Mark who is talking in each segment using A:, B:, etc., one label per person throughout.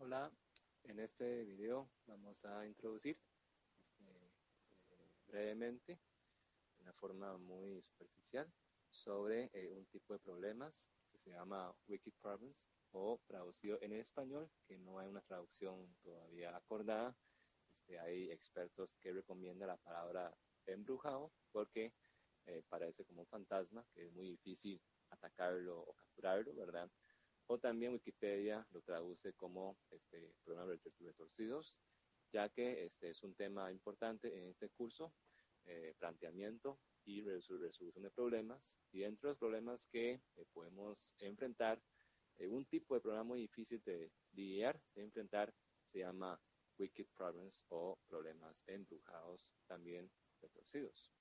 A: Hola, en este video vamos a introducir brevemente, de una forma muy superficial, sobre un tipo de problemas que se llama Wicked Problems, o traducido en español, que no hay una traducción todavía acordada. Hay expertos que recomiendan la palabra embrujado porque parece como un fantasma que es muy difícil atacarlo o capturarlo, ¿verdad? O también Wikipedia lo traduce como problemas retorcidos, ya que es un tema importante en este curso, planteamiento y resolución de problemas. Y dentro de los problemas que podemos enfrentar, un tipo de problema muy difícil de lidiar, de enfrentar, se llama Wicked Problems o problemas embrujados, también retorcidos.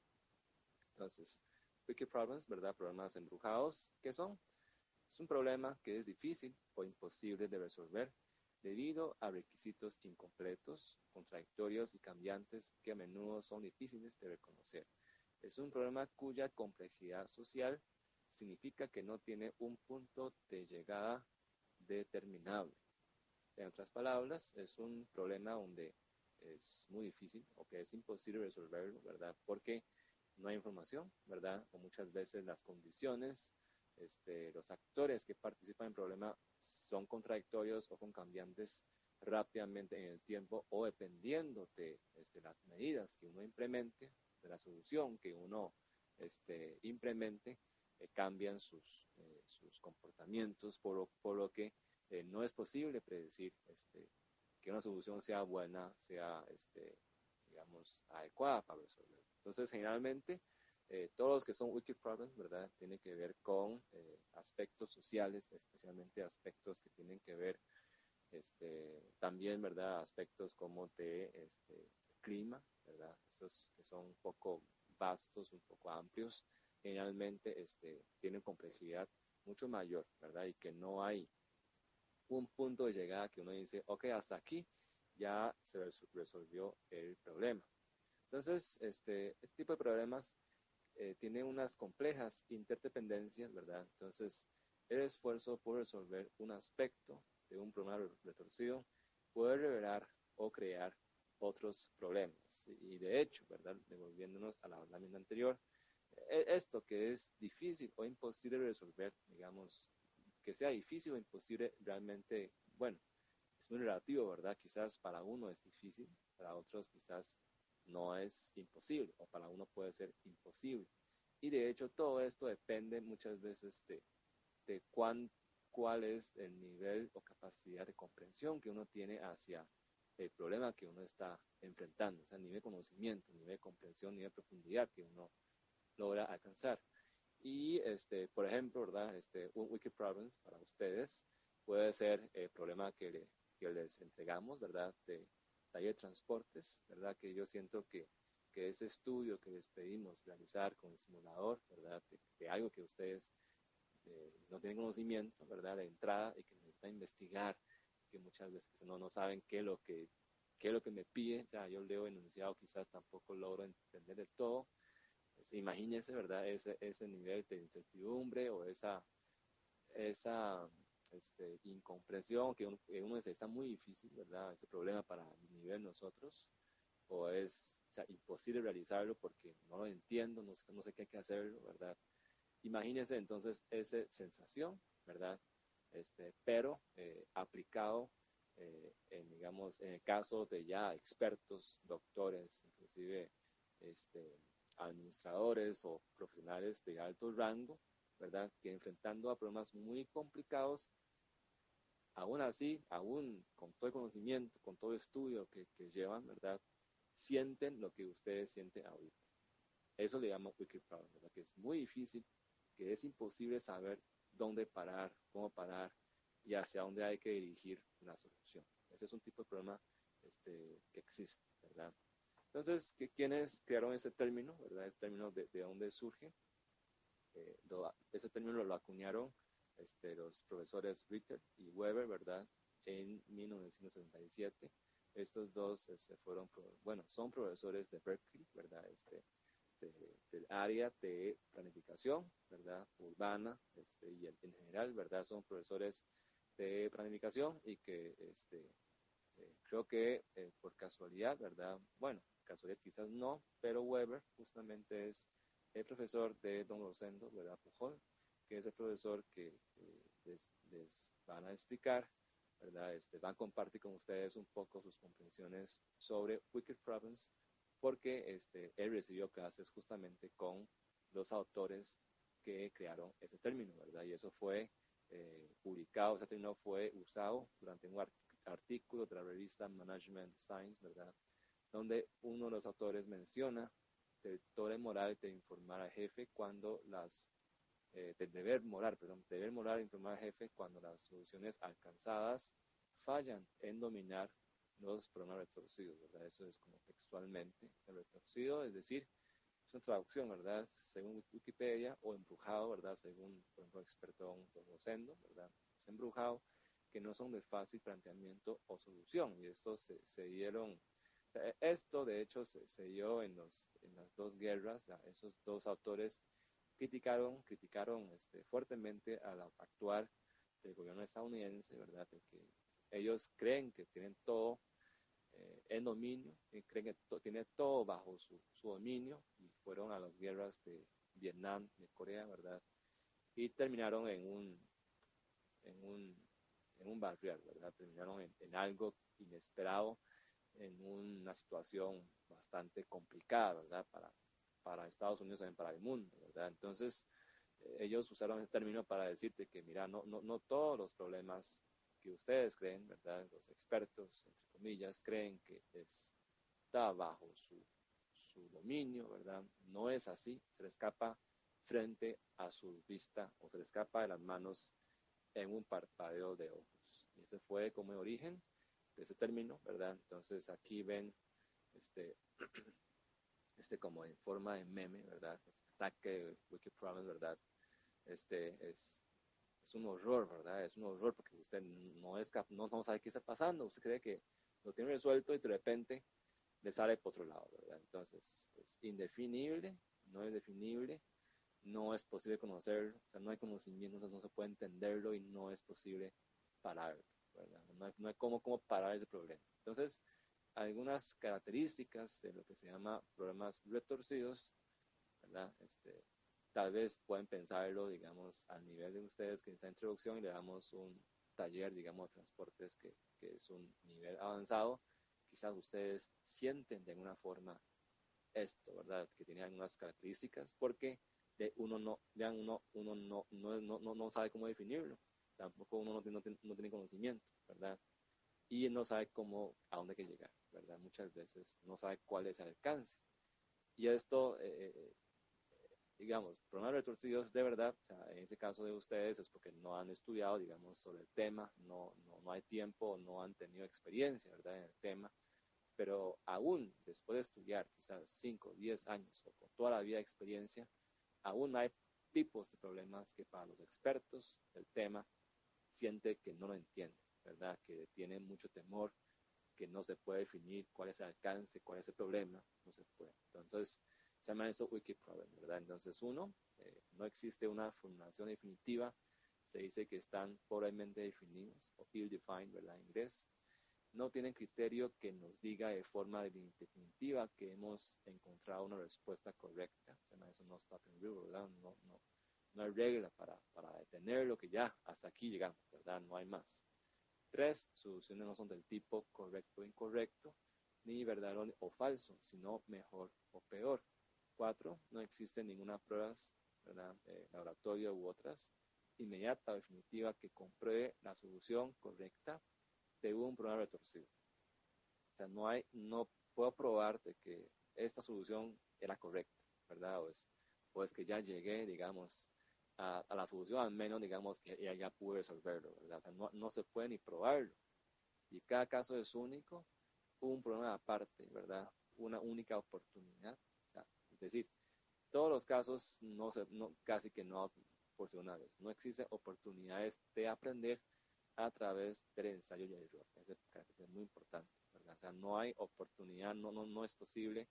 A: Entonces, Wicked Problems, ¿verdad? Problemas embrujados, ¿qué son? Es un problema que es difícil o imposible de resolver debido a requisitos incompletos, contradictorios y cambiantes que a menudo son difíciles de reconocer. Es un problema cuya complejidad social significa que no tiene un punto de llegada determinable. En otras palabras, es un problema donde es muy difícil o que es imposible resolverlo, ¿verdad? Porque no hay información, ¿verdad? O muchas veces las condiciones, los actores que participan en el problema son contradictorios o con cambiantes rápidamente en el tiempo, o dependiendo de las medidas que uno implemente, de la solución que uno implemente, cambian sus comportamientos, por lo que no es posible predecir que una solución sea buena, sea, digamos, adecuada para resolver. Entonces, generalmente, todos los que son wicked problems, ¿verdad?, tienen que ver con aspectos sociales, especialmente aspectos que tienen que ver también, ¿verdad?, aspectos como de clima, ¿verdad?, estos que son un poco vastos, un poco amplios, generalmente tienen complejidad mucho mayor, ¿verdad?, y que no hay un punto de llegada que uno dice, ok, hasta aquí ya se resolvió el problema. Entonces, este tipo de problemas tiene unas complejas interdependencias, ¿verdad? Entonces, el esfuerzo por resolver un aspecto de un problema retorcido puede revelar o crear otros problemas. Y de hecho, ¿verdad?, devolviéndonos a la lámina anterior, esto que es difícil o imposible de resolver, digamos, que sea difícil o imposible, realmente, bueno, es muy relativo, ¿verdad? Quizás para uno es difícil, para otros quizás no es imposible, o para uno puede ser imposible. Y de hecho todo esto depende muchas veces de cuál es el nivel o capacidad de comprensión que uno tiene hacia el problema que uno está enfrentando, o sea, nivel de conocimiento, nivel de comprensión, nivel de profundidad que uno logra alcanzar. Y, por ejemplo, ¿verdad? Un Wicked Problems para ustedes puede ser el problema que les entregamos, ¿verdad? De taller de transportes, ¿verdad? Que yo siento que ese estudio que les pedimos realizar con el simulador, ¿verdad? De algo que ustedes no tienen conocimiento, ¿verdad? De entrada, y que necesitan investigar, que muchas veces no saben qué es lo que me pide. O sea, yo leo enunciado, quizás tampoco logro entender del todo. Imagínense, ¿verdad? Ese nivel de incertidumbre o esa incomprensión que uno dice, está muy difícil, ¿verdad? Ese problema para el nivel nosotros, o sea, imposible realizarlo porque no lo entiendo, no sé qué hay que hacerlo, ¿verdad? Imagínense entonces esa sensación, ¿verdad? Pero aplicado, digamos, en el caso de ya expertos, doctores, inclusive administradores o profesionales de alto rango, ¿verdad? Que enfrentando a problemas muy complicados, aún así, aún con todo el conocimiento, con todo el estudio que llevan, ¿verdad? Sienten lo que ustedes sienten ahorita. Eso le llamo wicked problem, ¿verdad? Que es muy difícil, que es imposible saber dónde parar, cómo parar y hacia dónde hay que dirigir una solución. Ese es un tipo de problema que existe, ¿verdad? Entonces, ¿quiénes crearon ese término, verdad? Ese término de dónde surge. Ese término lo acuñaron los profesores Ritter y Weber, ¿verdad? En 1967. Estos dos son profesores de Berkeley, ¿verdad? Del área de planificación, ¿verdad? Urbana, y en general, ¿verdad? Son profesores de planificación y que creo que por casualidad, ¿verdad? Bueno, casualidad quizás no, pero Weber justamente es el profesor de Don Rosendo, ¿verdad? Pujol, que es el profesor que les van a explicar, ¿verdad? Va a compartir con ustedes un poco sus comprensiones sobre Wicked Problems, porque él recibió clases justamente con los autores que crearon ese término, ¿verdad? Y eso fue publicado, ese término fue usado durante un artículo de la revista Management Science, ¿verdad? Donde uno de los autores menciona el deber moral de informar al jefe cuando deber moral de informar al jefe cuando las soluciones alcanzadas fallan en dominar los problemas retorcidos, ¿verdad? Eso es como textualmente el retorcido, es decir, es una traducción, ¿verdad? Según Wikipedia, o embrujado, ¿verdad? Según, por ejemplo, experto Don Rosendo, ¿verdad? Es embrujado, que no son de fácil planteamiento o solución, y esto de hecho se dio en las dos guerras, esos dos autores criticaron fuertemente al actuar del gobierno estadounidense, ¿verdad? De que ellos creen que tienen todo en dominio, y creen que tiene todo bajo su dominio, y fueron a las guerras de Vietnam, de Corea, ¿verdad? Y terminaron en un barrial, ¿verdad? Terminaron en algo inesperado, en una situación bastante complicada, ¿verdad? Para Estados Unidos y también para el mundo, ¿verdad? Entonces, ellos usaron ese término para decirte que, mira, no todos los problemas que ustedes creen, ¿verdad? Los expertos, entre comillas, creen que está bajo su dominio, ¿verdad? No es así, se le escapa frente a su vista o se le escapa de las manos en un parpadeo de ojos. Y ese fue como el origen de ese término, ¿verdad? Entonces aquí ven este, como en forma de meme, ¿verdad? Este ataque de Wicked Problems, ¿verdad? Es un horror, ¿verdad? Es un horror porque usted no sabe qué está pasando, usted cree que lo tiene resuelto y de repente le sale por otro lado, ¿verdad? Entonces, es indefinible, no es definible, no es posible conocerlo, o sea, no hay conocimiento, no se puede entenderlo y no es posible pararlo, ¿verdad? No hay cómo parar ese problema. Entonces, algunas características de lo que se llama problemas retorcidos, ¿verdad? Tal vez pueden pensarlo, digamos, al nivel de ustedes que en esta introducción y le damos un taller, digamos, de transportes que es un nivel avanzado. Quizás ustedes sienten de alguna forma esto, ¿verdad? Que tiene algunas características, porque uno no sabe cómo definirlo, tampoco uno no tiene conocimiento, ¿verdad? Y no sabe a dónde hay que llegar, ¿verdad? Muchas veces no sabe cuál es el alcance. Y esto, digamos, problemas retorcidos de verdad, o sea, en ese caso de ustedes es porque no han estudiado, digamos, sobre el tema, no hay tiempo, no han tenido experiencia, ¿verdad? En el tema, pero aún después de estudiar quizás 5 o 10 años o con toda la vida de experiencia, aún hay tipos de problemas que para los expertos del tema siente que no lo entienden, ¿verdad? Que tienen mucho temor, que no se puede definir cuál es el alcance, cuál es el problema, no se puede. Entonces, se llama eso Wicked Problem, ¿verdad? Entonces, no existe una formulación definitiva, se dice que están pobremente definidos, o ill-defined, ¿verdad? En inglés. No tienen criterio que nos diga de forma definitiva que hemos encontrado una respuesta correcta. Se llama eso no stopping rule, ¿verdad? No hay regla para detener lo que ya, hasta aquí llegamos, ¿verdad? No hay más. 3, soluciones no son del tipo correcto o incorrecto, ni verdadero o falso, sino mejor o peor. 4, no existe ninguna prueba, ¿verdad? Laboratorio u otras, inmediata o definitiva que compruebe la solución correcta de un problema retorcido. O sea, no puedo probar de que esta solución era correcta, ¿verdad? O es que ya llegué, digamos, a la solución, al menos, digamos, que ya pude resolverlo, ¿verdad? O sea, no se puede ni probarlo. Y cada caso es único, un problema aparte, ¿verdad? Una única oportunidad. O sea, es decir, todos los casos casi que no proporcionales. No existen oportunidades de aprender a través del ensayo y el error. Eso es muy importante, ¿verdad? O sea, no hay oportunidad, no es posible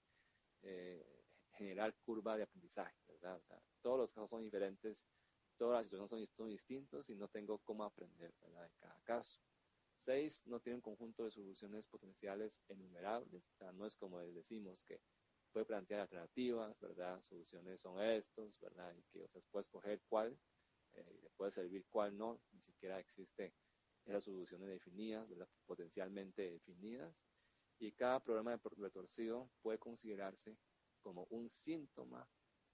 A: generar curva de aprendizaje, ¿verdad? O sea, todos los casos son diferentes, Todas las situaciones son distintas y no tengo cómo aprender, ¿verdad?, de cada caso. 6, no tiene un conjunto de soluciones potenciales enumerables. O sea, no es como decimos que puede plantear alternativas, ¿verdad? Soluciones son estos, ¿verdad? Y que, o sea, puede escoger cuál, le puede servir cuál no. Ni siquiera existe esas soluciones definidas, ¿verdad?, potencialmente definidas. Y cada problema retorcido puede considerarse como un síntoma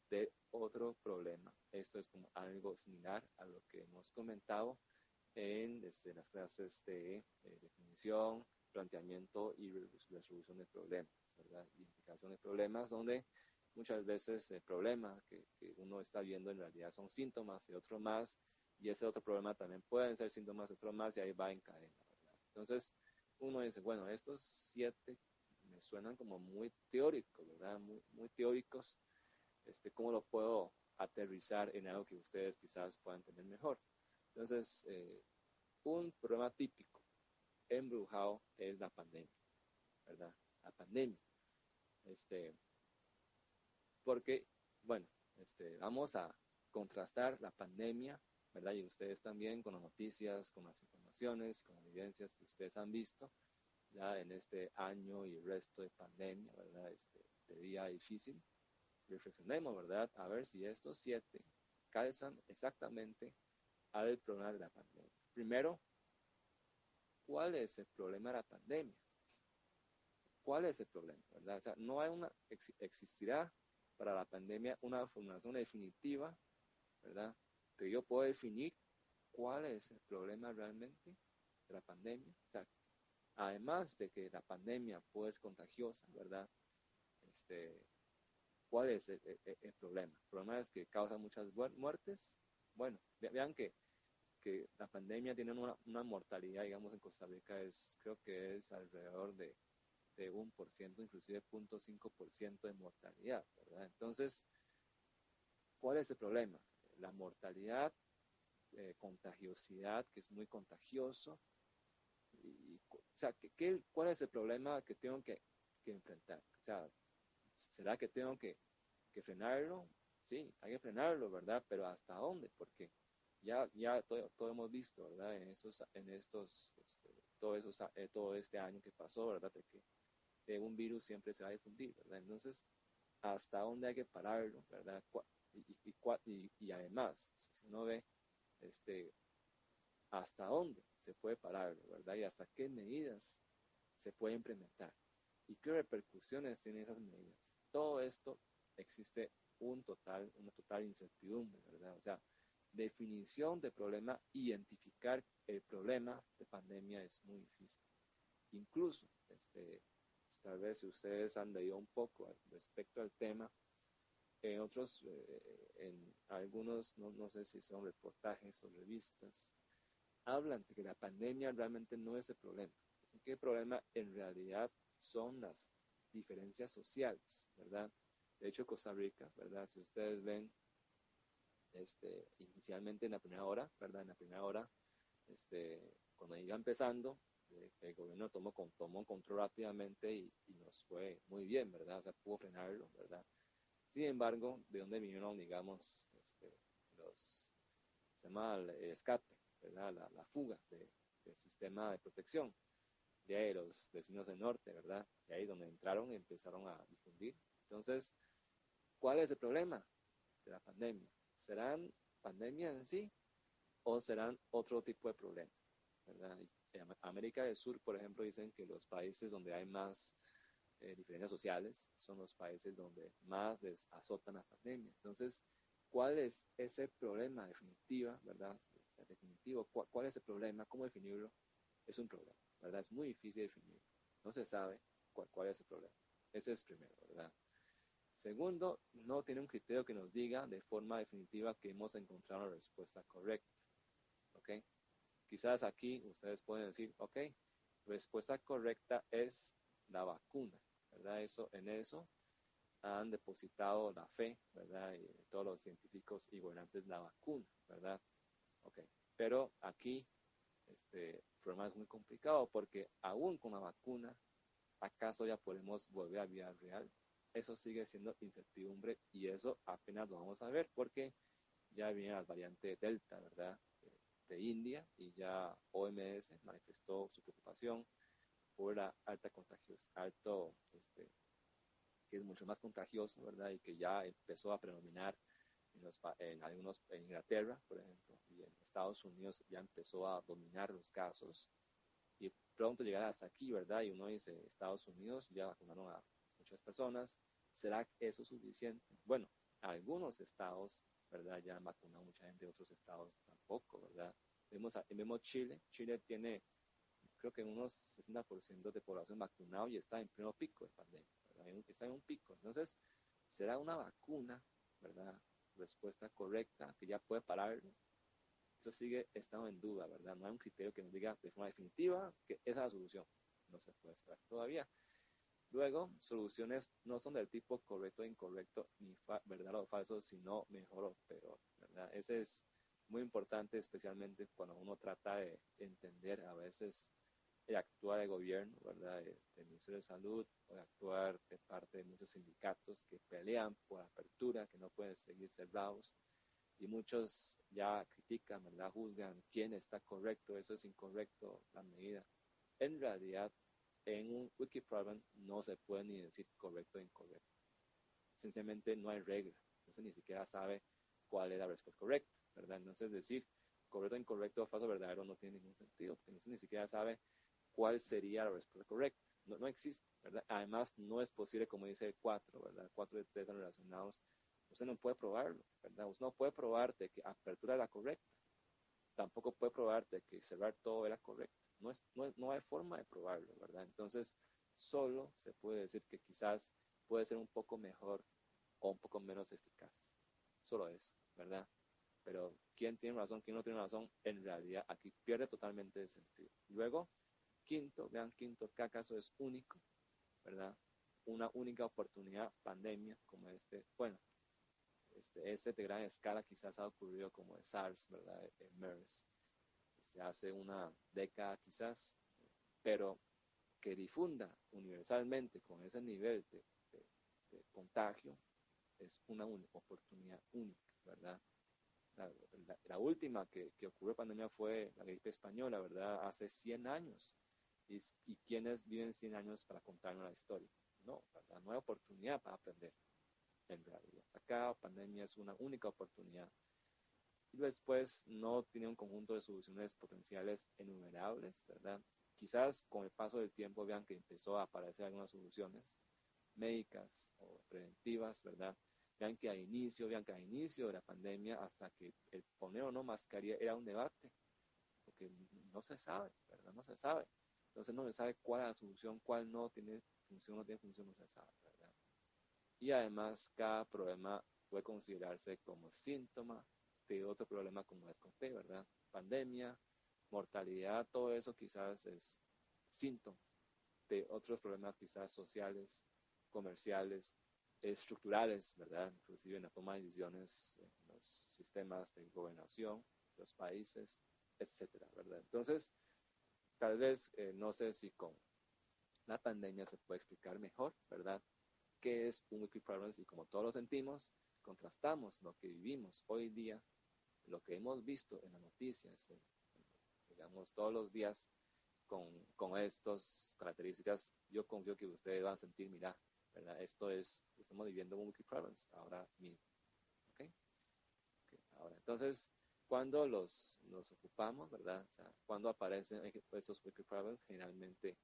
A: de otro problema. Esto es como algo similar a lo que hemos comentado en las clases de definición, planteamiento y resolución de problemas, ¿verdad? Identificación de problemas, donde muchas veces el problema que uno está viendo en realidad son síntomas de otro más, y ese otro problema también pueden ser síntomas de otro más, y ahí va en cadena, ¿verdad? Entonces, uno dice, bueno, estos 7 me suenan como muy teóricos, ¿verdad? Muy teóricos. ¿Cómo lo puedo aterrizar en algo que ustedes quizás puedan tener mejor? Entonces, un problema típico embrujado es la pandemia, ¿verdad? La pandemia. Porque, bueno, vamos a contrastar la pandemia, ¿verdad? Y ustedes también con las noticias, con las informaciones, con las evidencias que ustedes han visto ya en este año y el resto de pandemia, ¿verdad? De día difícil. Reflexionemos, ¿verdad? A ver si estos 7 calzan exactamente al problema de la pandemia. Primero, ¿cuál es el problema de la pandemia? ¿Cuál es el problema, verdad? O sea, no hay existirá para la pandemia una formulación definitiva, ¿verdad? Que yo puedo definir cuál es el problema realmente de la pandemia. O sea, además de que la pandemia puede ser contagiosa, ¿verdad? ¿Cuál es el problema? El problema es que causa muchas muertes. Bueno, vean que la pandemia tiene una mortalidad, digamos, en Costa Rica creo que es alrededor de 1%, inclusive 0.5% de mortalidad, ¿verdad? Entonces, ¿cuál es el problema? La mortalidad, contagiosidad, que es muy contagioso. O sea, ¿cuál es el problema que tengo que enfrentar? O sea, ¿será que tengo que frenarlo? Sí, hay que frenarlo, ¿verdad? Pero ¿hasta dónde? Porque ya todo hemos visto, ¿verdad? Todo este año que pasó, ¿verdad? De un virus siempre se va a difundir, ¿verdad? Entonces, ¿hasta dónde hay que pararlo, ¿verdad? Y además, si uno ve, ¿hasta dónde se puede pararlo, ¿verdad? Y hasta qué medidas se puede implementar. ¿Y qué repercusiones tienen esas medidas? Todo esto existe una total incertidumbre, ¿verdad? O sea, definición de problema, identificar el problema de pandemia es muy difícil. Incluso, tal vez si ustedes han leído un poco respecto al tema, en otros, en algunos, no sé si son reportajes o revistas, hablan de que la pandemia realmente no es el problema. Así que el problema en realidad son las diferencias sociales, ¿verdad? De hecho, Costa Rica, ¿verdad? Si ustedes ven, inicialmente en la primera hora, ¿verdad? En la primera hora, cuando iba empezando, el gobierno tomó control rápidamente y nos fue muy bien, ¿verdad? O sea, pudo frenarlo, ¿verdad? Sin embargo, ¿de dónde vinieron, digamos, se llama el escape, ¿verdad? La fuga del sistema de protección de ahí los vecinos del norte, ¿verdad? De ahí donde entraron y empezaron a difundir. Entonces, ¿cuál es el problema de la pandemia? ¿Serán pandemias en sí o serán otro tipo de problemas, ¿verdad? En América del Sur, por ejemplo, dicen que los países donde hay más diferencias sociales son los países donde más les azotan la pandemia. Entonces, ¿cuál es ese problema definitivo, ¿verdad? O sea, definitivo, ¿cuál es el problema? ¿Cómo definirlo? Es un problema, ¿verdad? Es muy difícil definir. No se sabe cuál es el problema. Ese es primero, ¿verdad? Segundo, no tiene un criterio que nos diga de forma definitiva que hemos encontrado la respuesta correcta, ¿ok? Quizás aquí ustedes pueden decir, ok, respuesta correcta es la vacuna, ¿verdad? En eso han depositado la fe, ¿verdad? Y todos los científicos y gobernantes la vacuna, ¿verdad? Ok, pero aquí el problema es muy complicado porque aún con la vacuna, ¿acaso ya podemos volver a vida real? Eso sigue siendo incertidumbre y eso apenas lo vamos a ver porque ya viene la variante Delta, ¿verdad? De India, y ya OMS manifestó su preocupación por la que es mucho más contagioso, ¿verdad? Y que ya empezó a predominar en Inglaterra, por ejemplo, y en Estados Unidos ya empezó a dominar los casos y pronto llegará hasta aquí, ¿verdad? Y uno dice, Estados Unidos ya vacunaron a muchas personas, ¿será eso suficiente? Bueno, algunos estados, ¿verdad? Ya han vacunado a mucha gente, otros estados tampoco, ¿verdad? Vemos Chile tiene creo que unos 60% de población vacunado y está en pleno pico de pandemia, ¿verdad? Está en un pico. Entonces, ¿será una vacuna, ¿verdad? Respuesta correcta, que ya puede pararlo? Eso sigue estando en duda, ¿verdad? No hay un criterio que nos diga de forma definitiva que esa es la solución. No se puede saber todavía. Luego, soluciones no son del tipo correcto e incorrecto, ni verdad o falso, sino mejor o peor, ¿verdad? Ese es muy importante, especialmente cuando uno trata de entender a veces el actuar de gobierno, ¿verdad? Del Ministerio de Salud, o de actuar de parte de muchos sindicatos que pelean por apertura, que no pueden seguir cerrados, y muchos ya critican, ¿verdad? Juzgan quién está correcto, eso es incorrecto, la medida. En realidad, en un Wikiproblem no se puede ni decir correcto o incorrecto. Sencillamente no hay regla. Entonces ni siquiera sabe cuál es la respuesta correcta, ¿verdad? Entonces decir correcto, incorrecto, falso, verdadero no tiene ningún sentido. Entonces ni siquiera sabe cuál sería la respuesta correcta. No existe, ¿verdad? Además, no es posible, como dice el 4, ¿verdad? 4 de 3 relacionados. Usted no puede probarlo, ¿verdad? Usted no puede probar de que apertura es la correcta. Tampoco puede probar de que cerrar todo era correcto. No hay forma de probarlo, ¿verdad? Entonces, solo se puede decir que quizás puede ser un poco mejor o un poco menos eficaz. Solo eso, ¿verdad? Pero quién tiene razón, quién no tiene razón, en realidad aquí pierde totalmente el sentido. Luego, quinto, cada caso es único, ¿verdad? Una única oportunidad, pandemia como este de gran escala quizás ha ocurrido como el SARS, ¿verdad? El MERS, hace una década quizás, pero que difunda universalmente con ese nivel de contagio es una oportunidad única, ¿verdad? La última que ocurrió pandemia fue la gripe española, ¿verdad? Hace 100 años. ¿Y quiénes viven 100 años para contarnos la historia? No, ¿verdad? No hay oportunidad para aprender, en realidad. Cada pandemia es una única oportunidad. Y después no tiene un conjunto de soluciones potenciales enumerables, ¿verdad? Quizás con el paso del tiempo vean que empezó a aparecer algunas soluciones médicas o preventivas, ¿verdad? Vean que al inicio de la pandemia, hasta que el poner o no mascarilla era un debate, porque no se sabe, ¿verdad? No se sabe. Entonces no se sabe cuál es la solución, cuál no tiene función, no tiene función, no se sabe, ¿verdad? Y además cada problema puede considerarse como síntoma de otro problema como les conté, ¿verdad? Pandemia, mortalidad, todo eso quizás es síntoma de otros problemas quizás sociales, comerciales, estructurales, ¿verdad? Inclusive en la toma de decisiones en los sistemas de gobernación, los países, etcétera, ¿verdad? Entonces, tal vez, no sé si con la pandemia se puede explicar mejor, ¿verdad? ¿Qué es un Wikiproblems? Y como todos lo sentimos, contrastamos lo que vivimos hoy día, lo que hemos visto en las noticias, digamos, todos los días, con estas características, yo confío que ustedes van a sentir, mira, ¿verdad? Estamos viviendo un Wikiproblems ahora mismo, ¿ok? Ahora, entonces, cuando los ocupamos, ¿verdad? O sea, cuando aparecen estos Wikiproblems, generalmente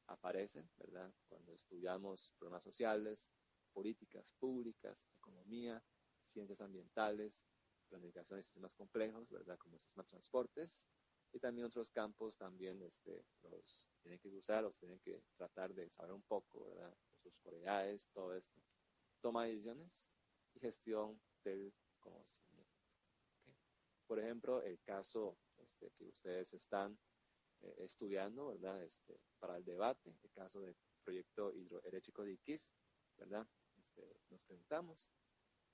A: aparecen, ¿verdad? Cuando estudiamos problemas sociales, políticas públicas, economía, ciencias ambientales, planificación de sistemas complejos, ¿verdad? Como sistemas de transportes, y también otros campos también los tienen que usar, los tienen que tratar de saber un poco, ¿verdad? Sus cualidades, todo esto. Toma de decisiones y gestión del conocimiento. ¿Okay? Por ejemplo, el caso que ustedes están estudiando, ¿verdad? Para el debate, el caso del proyecto hidroeléctrico de Iquiz, ¿verdad? Nos preguntamos,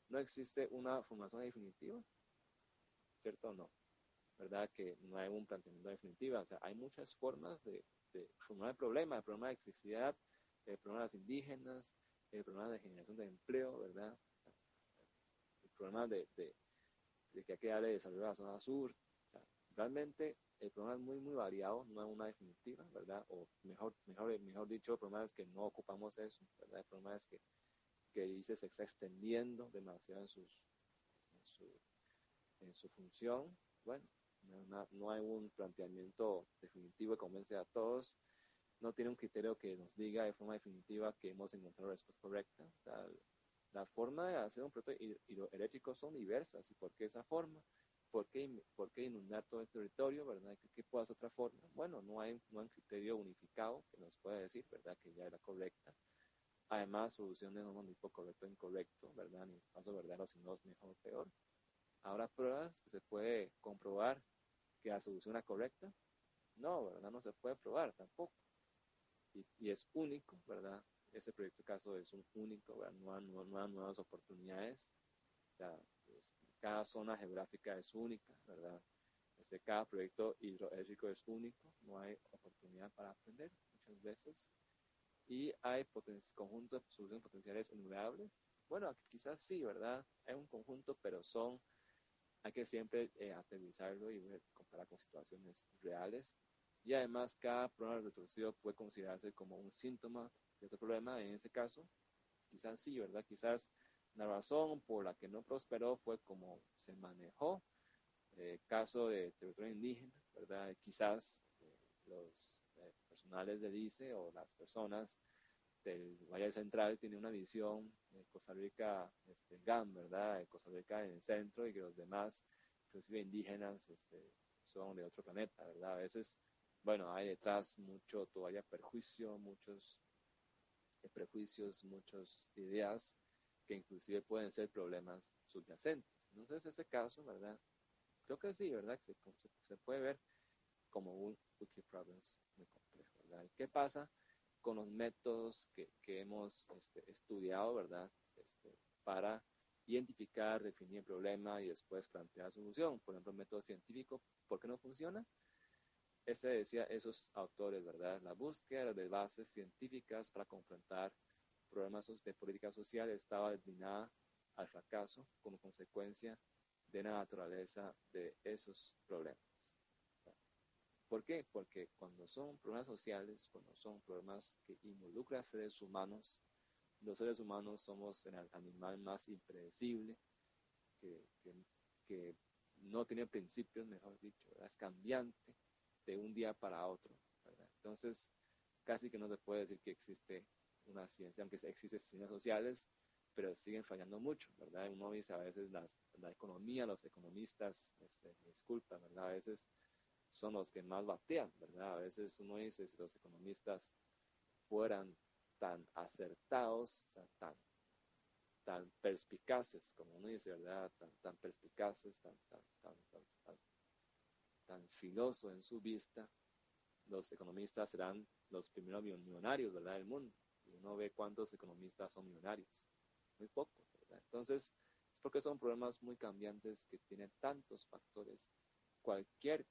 A: ¿no existe una formulación definitiva? ¿Cierto o no? ¿Verdad? Que no hay un planteamiento definitivo. O sea, hay muchas formas de formular el problema de electricidad, el problema de las indígenas, el problema de generación de empleo, ¿verdad? El problema de de que hay que darle desarrollo a la zona sur. O sea, realmente el problema es muy, muy variado, no es una definitiva, ¿verdad? O mejor dicho, el problema es que no ocupamos eso, ¿verdad? El problema es que dice se está extendiendo demasiado en su, en su función. Bueno, no hay un planteamiento definitivo que convence a todos, no tiene un criterio que nos diga de forma definitiva que hemos encontrado la respuesta correcta. O sea, la forma de hacer un proyecto hidroeléctrico son diversas. ¿Y por qué esa forma? ¿Por qué inundar todo el territorio, verdad? ¿Qué puede hacer otra forma? Bueno, no hay un criterio unificado que nos pueda decir, ¿verdad?, que ya era correcta. Además, soluciones no son tipo correcto o incorrecto, ¿verdad? Ni paso verdadero, sino mejor o peor. Ahora pruebas que se puede comprobar que la solución es correcta. No, ¿verdad? No se puede probar tampoco. Y es único, ¿verdad? Ese proyecto caso es un único, ¿verdad? No hay nuevas oportunidades. O sea, pues, cada zona geográfica es única, ¿verdad? Cada proyecto hidroeléctrico es único, no hay oportunidad para aprender muchas veces. Y hay conjuntos de soluciones potenciales innumerables. Bueno, quizás sí, ¿verdad? Hay un conjunto, pero hay que siempre aterrizarlo y comparar con situaciones reales. Y además, cada problema retorcido puede considerarse como un síntoma de otro problema. En ese caso, quizás sí, ¿verdad? Quizás la razón por la que no prosperó fue como se manejó. Caso de territorio indígena, ¿verdad? Quizás los personales del ICE o las personas del Valle Central tienen una visión de Costa Rica GAM, ¿verdad? De Costa Rica en el centro y que los demás, inclusive indígenas, son de otro planeta, ¿verdad? A veces, bueno, hay detrás mucho todavía perjuicio, muchos prejuicios, muchas ideas que inclusive pueden ser problemas subyacentes. Entonces, ese caso, ¿verdad? Creo que sí, ¿verdad? Se puede ver como un wiki problems muy complejo, ¿verdad? ¿Y qué pasa con los métodos que hemos estudiado, ¿verdad? Para identificar, definir el problema y después plantear solución? Por ejemplo, el método científico, ¿por qué no funciona? Decía esos autores, ¿verdad? La búsqueda de bases científicas para confrontar problemas de política social estaba destinada al fracaso como consecuencia de la naturaleza de esos problemas. ¿Por qué? Porque cuando son problemas sociales, cuando son problemas que involucran a seres humanos, los seres humanos somos el animal más impredecible, que, que, que no tiene principios, mejor dicho, ¿verdad? Es cambiante de un día para otro, ¿verdad? Entonces, casi que no se puede decir que existe una ciencia, aunque existen ciencias sociales, pero siguen fallando mucho, ¿verdad? Uno dice a veces la economía, los economistas, me disculpan, ¿verdad? A veces son los que más batean, ¿verdad? A veces uno dice, si los economistas fueran tan acertados, o sea, tan perspicaces, como uno dice, ¿verdad? Tan perspicaces, tan filosos en su vista, los economistas serán los primeros millonarios, ¿verdad?, del mundo. Y uno ve cuántos economistas son millonarios. Muy pocos, ¿verdad? Entonces, es porque son problemas muy cambiantes que tienen tantos factores. Cualquier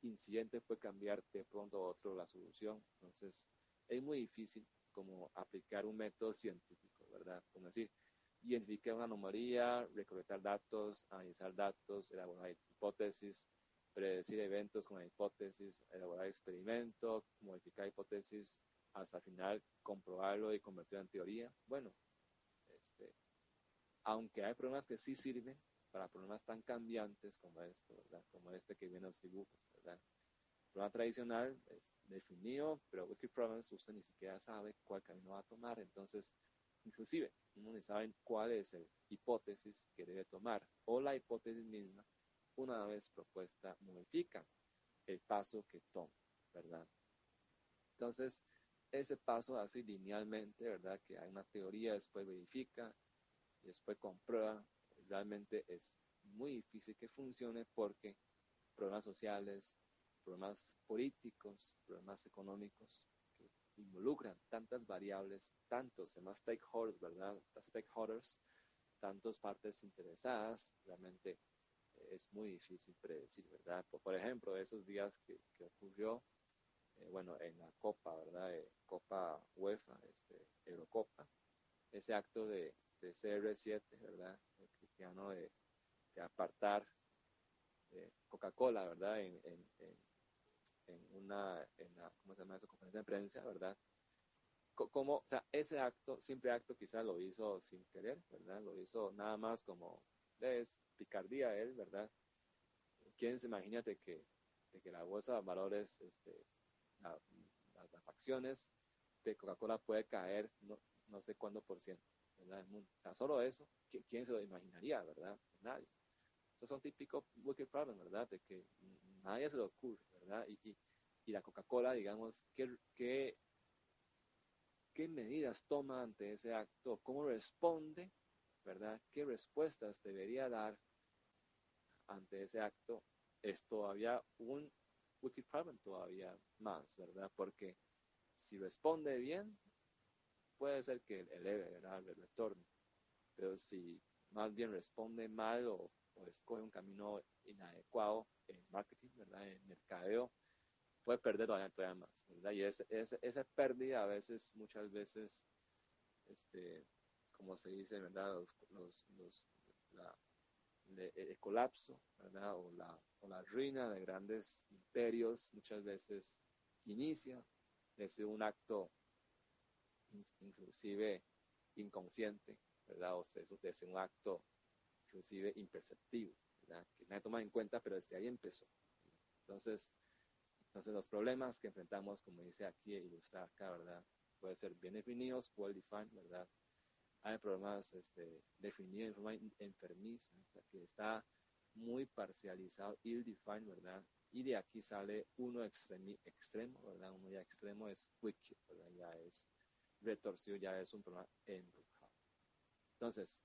A: incidente puede cambiar de pronto a otro la solución. Entonces, es muy difícil como aplicar un método científico, ¿verdad? Como decir, identificar una anomalía, recolectar datos, analizar datos, elaborar hipótesis, predecir eventos con la hipótesis, elaborar experimentos, modificar hipótesis, hasta el final comprobarlo y convertirlo en teoría. Bueno, aunque hay problemas que sí sirven para problemas tan cambiantes como esto, ¿verdad? Como este que viene en los dibujos, ¿verdad? El problema tradicional es definido, pero Wiki Problems usted ni siquiera sabe cuál camino va a tomar, entonces inclusive uno ni sabe cuál es la hipótesis que debe tomar, o la hipótesis misma, una vez propuesta, modifica el paso que toma, ¿verdad? Entonces, ese paso así linealmente, ¿verdad? Que hay una teoría, después verifica, y después comprueba, realmente es muy difícil que funcione porque problemas sociales, problemas políticos, problemas económicos que involucran tantas variables, tantos demás stakeholders, ¿verdad? Stakeholders, tantas partes interesadas, realmente es muy difícil predecir, ¿verdad? Por ejemplo, esos días que ocurrió, bueno, en la Copa, ¿verdad? Copa UEFA, Eurocopa, ese acto de CR7, ¿verdad? El cristiano de apartar Coca-Cola, ¿verdad? ¿Cómo se llama eso? Conferencia de prensa, ¿verdad? O sea, ese acto, simple acto, quizás lo hizo sin querer, ¿verdad? Lo hizo nada más como, es picardía él, ¿verdad? ¿Quién se imagina de que la bolsa de valores, la, las acciones de Coca-Cola puede caer no sé cuándo por ciento, ¿verdad? O sea, solo eso, ¿quién se lo imaginaría, verdad? Nadie. Esos son típicos wicked problems, ¿verdad? De que nadie se lo ocurre, ¿verdad? Y la Coca-Cola, digamos, ¿qué medidas toma ante ese acto? ¿Cómo responde, ¿verdad? ¿Qué respuestas debería dar ante ese acto? Es todavía un wicked problem todavía más, ¿verdad? Porque si responde bien, puede ser que eleve, ¿verdad?, el retorno. Pero si más bien responde mal o escoge un camino inadecuado en marketing, ¿verdad?, en mercadeo, puede perder todavía más, ¿verdad? Y esa pérdida a veces, muchas veces, como se dice, ¿verdad? El colapso, ¿verdad? O la ruina de grandes imperios muchas veces inicia desde un acto inclusive inconsciente, ¿verdad? O sea, desde un acto inclusive imperceptible, ¿verdad? Que nadie toma en cuenta, pero desde ahí empezó. Entonces los problemas que enfrentamos, como dice aquí, ilustra acá, ¿verdad? Pueden ser bien definidos, well defined, ¿verdad? Hay problemas definidos de forma enfermiza, que está muy parcializado, ill-defined, ¿verdad? Y de aquí sale uno extremo, ¿verdad? Uno ya extremo es wicked, ¿verdad? Ya es retorcido, ya es un problema embrujado. Entonces,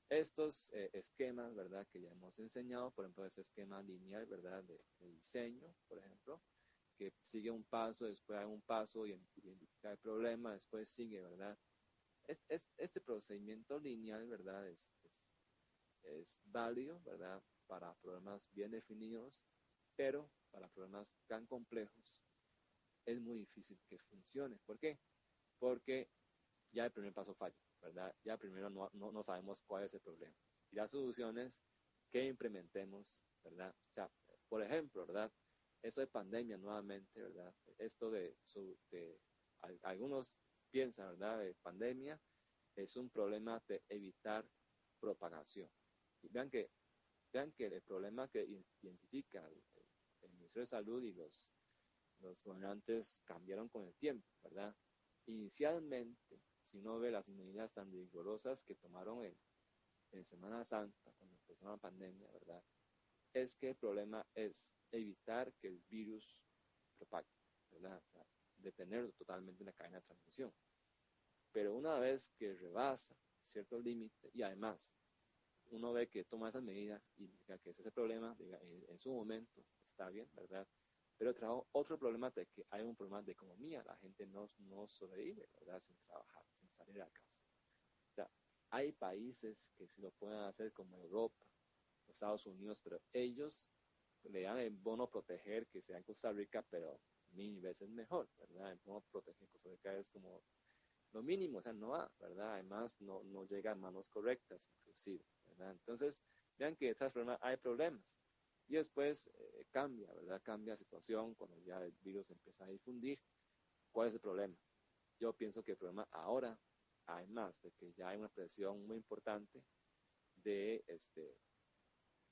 A: estos esquemas, ¿verdad? Que ya hemos enseñado, por ejemplo, ese esquema lineal, ¿verdad? De diseño, por ejemplo, que sigue un paso, después hay un paso y identifica el problema, después sigue, ¿verdad? Este procedimiento lineal, ¿verdad? Es válido, ¿verdad? Para problemas bien definidos, pero para problemas tan complejos es muy difícil que funcione. ¿Por qué? Porque ya el primer paso falla, ¿verdad? Ya primero no sabemos cuál es el problema. Y las soluciones que implementemos, ¿verdad? O sea, por ejemplo, ¿verdad? Eso de pandemia nuevamente, ¿verdad? Esto algunos piensan, ¿verdad? De pandemia es un problema de evitar propagación. Y vean que el problema que identifica el Ministerio de Salud y los gobernantes cambiaron con el tiempo, ¿verdad? Inicialmente, si uno ve las medidas tan rigurosas que tomaron en Semana Santa, cuando empezó la pandemia, ¿verdad? Es que el problema es evitar que el virus propague, ¿verdad? O sea, detener totalmente la cadena de transmisión. Pero una vez que rebasa cierto límite, y además uno ve que toma esas medidas y diga que ese es el problema, diga, en su momento está bien, ¿verdad? Pero trajo otro problema de que hay un problema de economía, la gente no sobrevive, ¿verdad? Sin trabajar, sin salir a casa. O sea, hay países que sí lo pueden hacer como Europa, Estados Unidos, pero ellos le dan el bono proteger que sea en Costa Rica, pero 1000 veces mejor, ¿verdad? El bono proteger en Costa Rica es como lo mínimo, o sea, no va, ¿verdad? Además, no llega a manos correctas, inclusive, ¿verdad? Entonces, vean que detrás del problema hay problemas. Y después cambia, ¿verdad? Cambia la situación cuando ya el virus empieza a difundir. ¿Cuál es el problema? Yo pienso que el problema ahora, además de que ya hay una presión muy importante de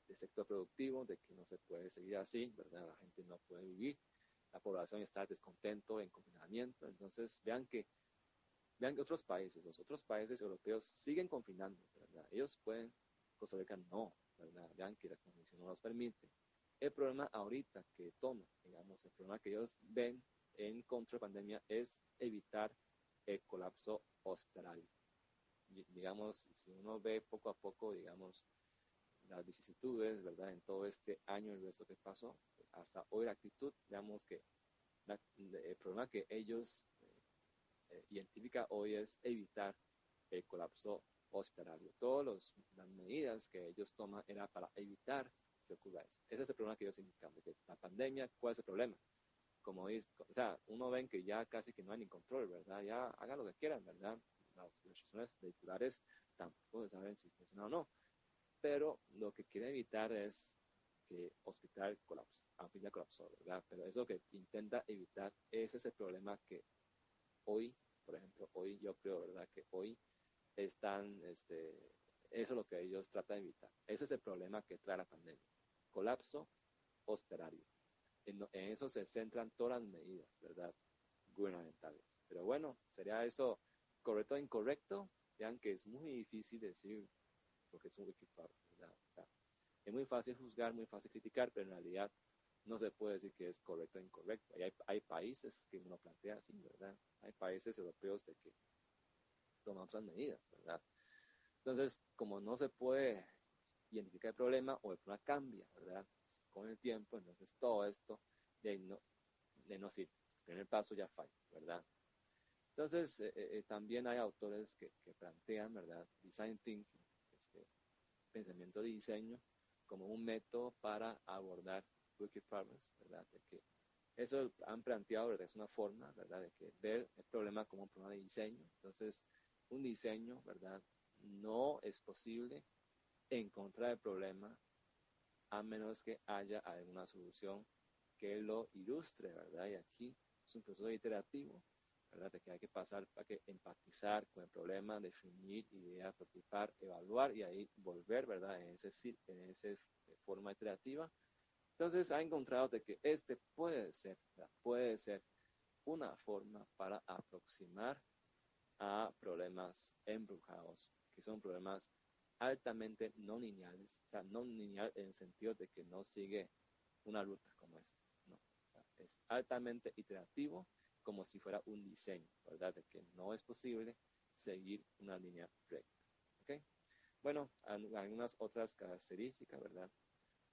A: de sector productivo, de que no se puede seguir así, ¿verdad? La gente no puede vivir, la población está descontento en confinamiento. Entonces, vean que otros países, los otros países europeos siguen confinándose, ¿verdad? Ellos pueden, Costa Rica no, ¿verdad? Vean que la condición no los permite. El problema ahorita que toma, digamos, el problema que ellos ven en contra de la pandemia es evitar el colapso hospitalario. Digamos, si uno ve poco a poco, digamos, las vicisitudes, ¿verdad? En todo este año, el resto que pasó, hasta hoy la actitud, digamos que el problema que ellos identifica hoy es evitar el colapso hospitalario. Todas las medidas que ellos toman era para evitar que ocurra eso. Ese es el problema que ellos indican, de que la pandemia, ¿cuál es el problema? Como dice, o sea, uno ven que ya casi que no hay ni control, ¿verdad? Ya hagan lo que quieran, ¿verdad? Las restricciones vehiculares tampoco saben si funcionan o no. pero lo que quiere evitar es que hospital colapsó, ¿verdad? Pero eso que intenta evitar es ese problema que hoy, por ejemplo, hoy yo creo, ¿verdad? Que hoy están, eso es lo que ellos tratan de evitar. Ese es el problema que trae la pandemia. Colapso hospitalario. En eso se centran todas las medidas, ¿verdad? Gubernamentales. Pero bueno, ¿sería eso correcto o incorrecto? Vean que es muy difícil decir porque es un Wikipedia, ¿verdad? O sea, es muy fácil juzgar, muy fácil criticar, pero en realidad no se puede decir que es correcto o incorrecto. Y hay países que uno plantea así, ¿verdad? Hay países europeos de que toman otras medidas, ¿verdad? Entonces, como no se puede identificar el problema o el problema cambia, ¿verdad? Con el tiempo, entonces todo esto de no sirve. El primer paso ya falla, ¿verdad? Entonces, también hay autores que plantean, ¿verdad? Design thinking, pensamiento de diseño, como un método para abordar wicked problems, ¿verdad? De que eso han planteado, ¿verdad? Es una forma, ¿verdad? De que ver el problema como un problema de diseño. Entonces, un diseño, ¿verdad? No es posible encontrar el problema a menos que haya alguna solución que lo ilustre, ¿verdad? Y aquí es un proceso iterativo, ¿verdad? De que hay que pasar, hay que empatizar con el problema, definir, idear, prototipar, evaluar y ahí volver, ¿verdad? En esa forma iterativa. Entonces ha encontrado de que puede ser una forma para aproximar a problemas embrujados, que son problemas altamente no lineales, o sea, no lineal en el sentido de que no sigue una ruta como esta, ¿no? O sea, es altamente iterativo, como si fuera un diseño, ¿verdad? De que no es posible seguir una línea recta, ¿ok? Bueno, algunas otras características, ¿verdad?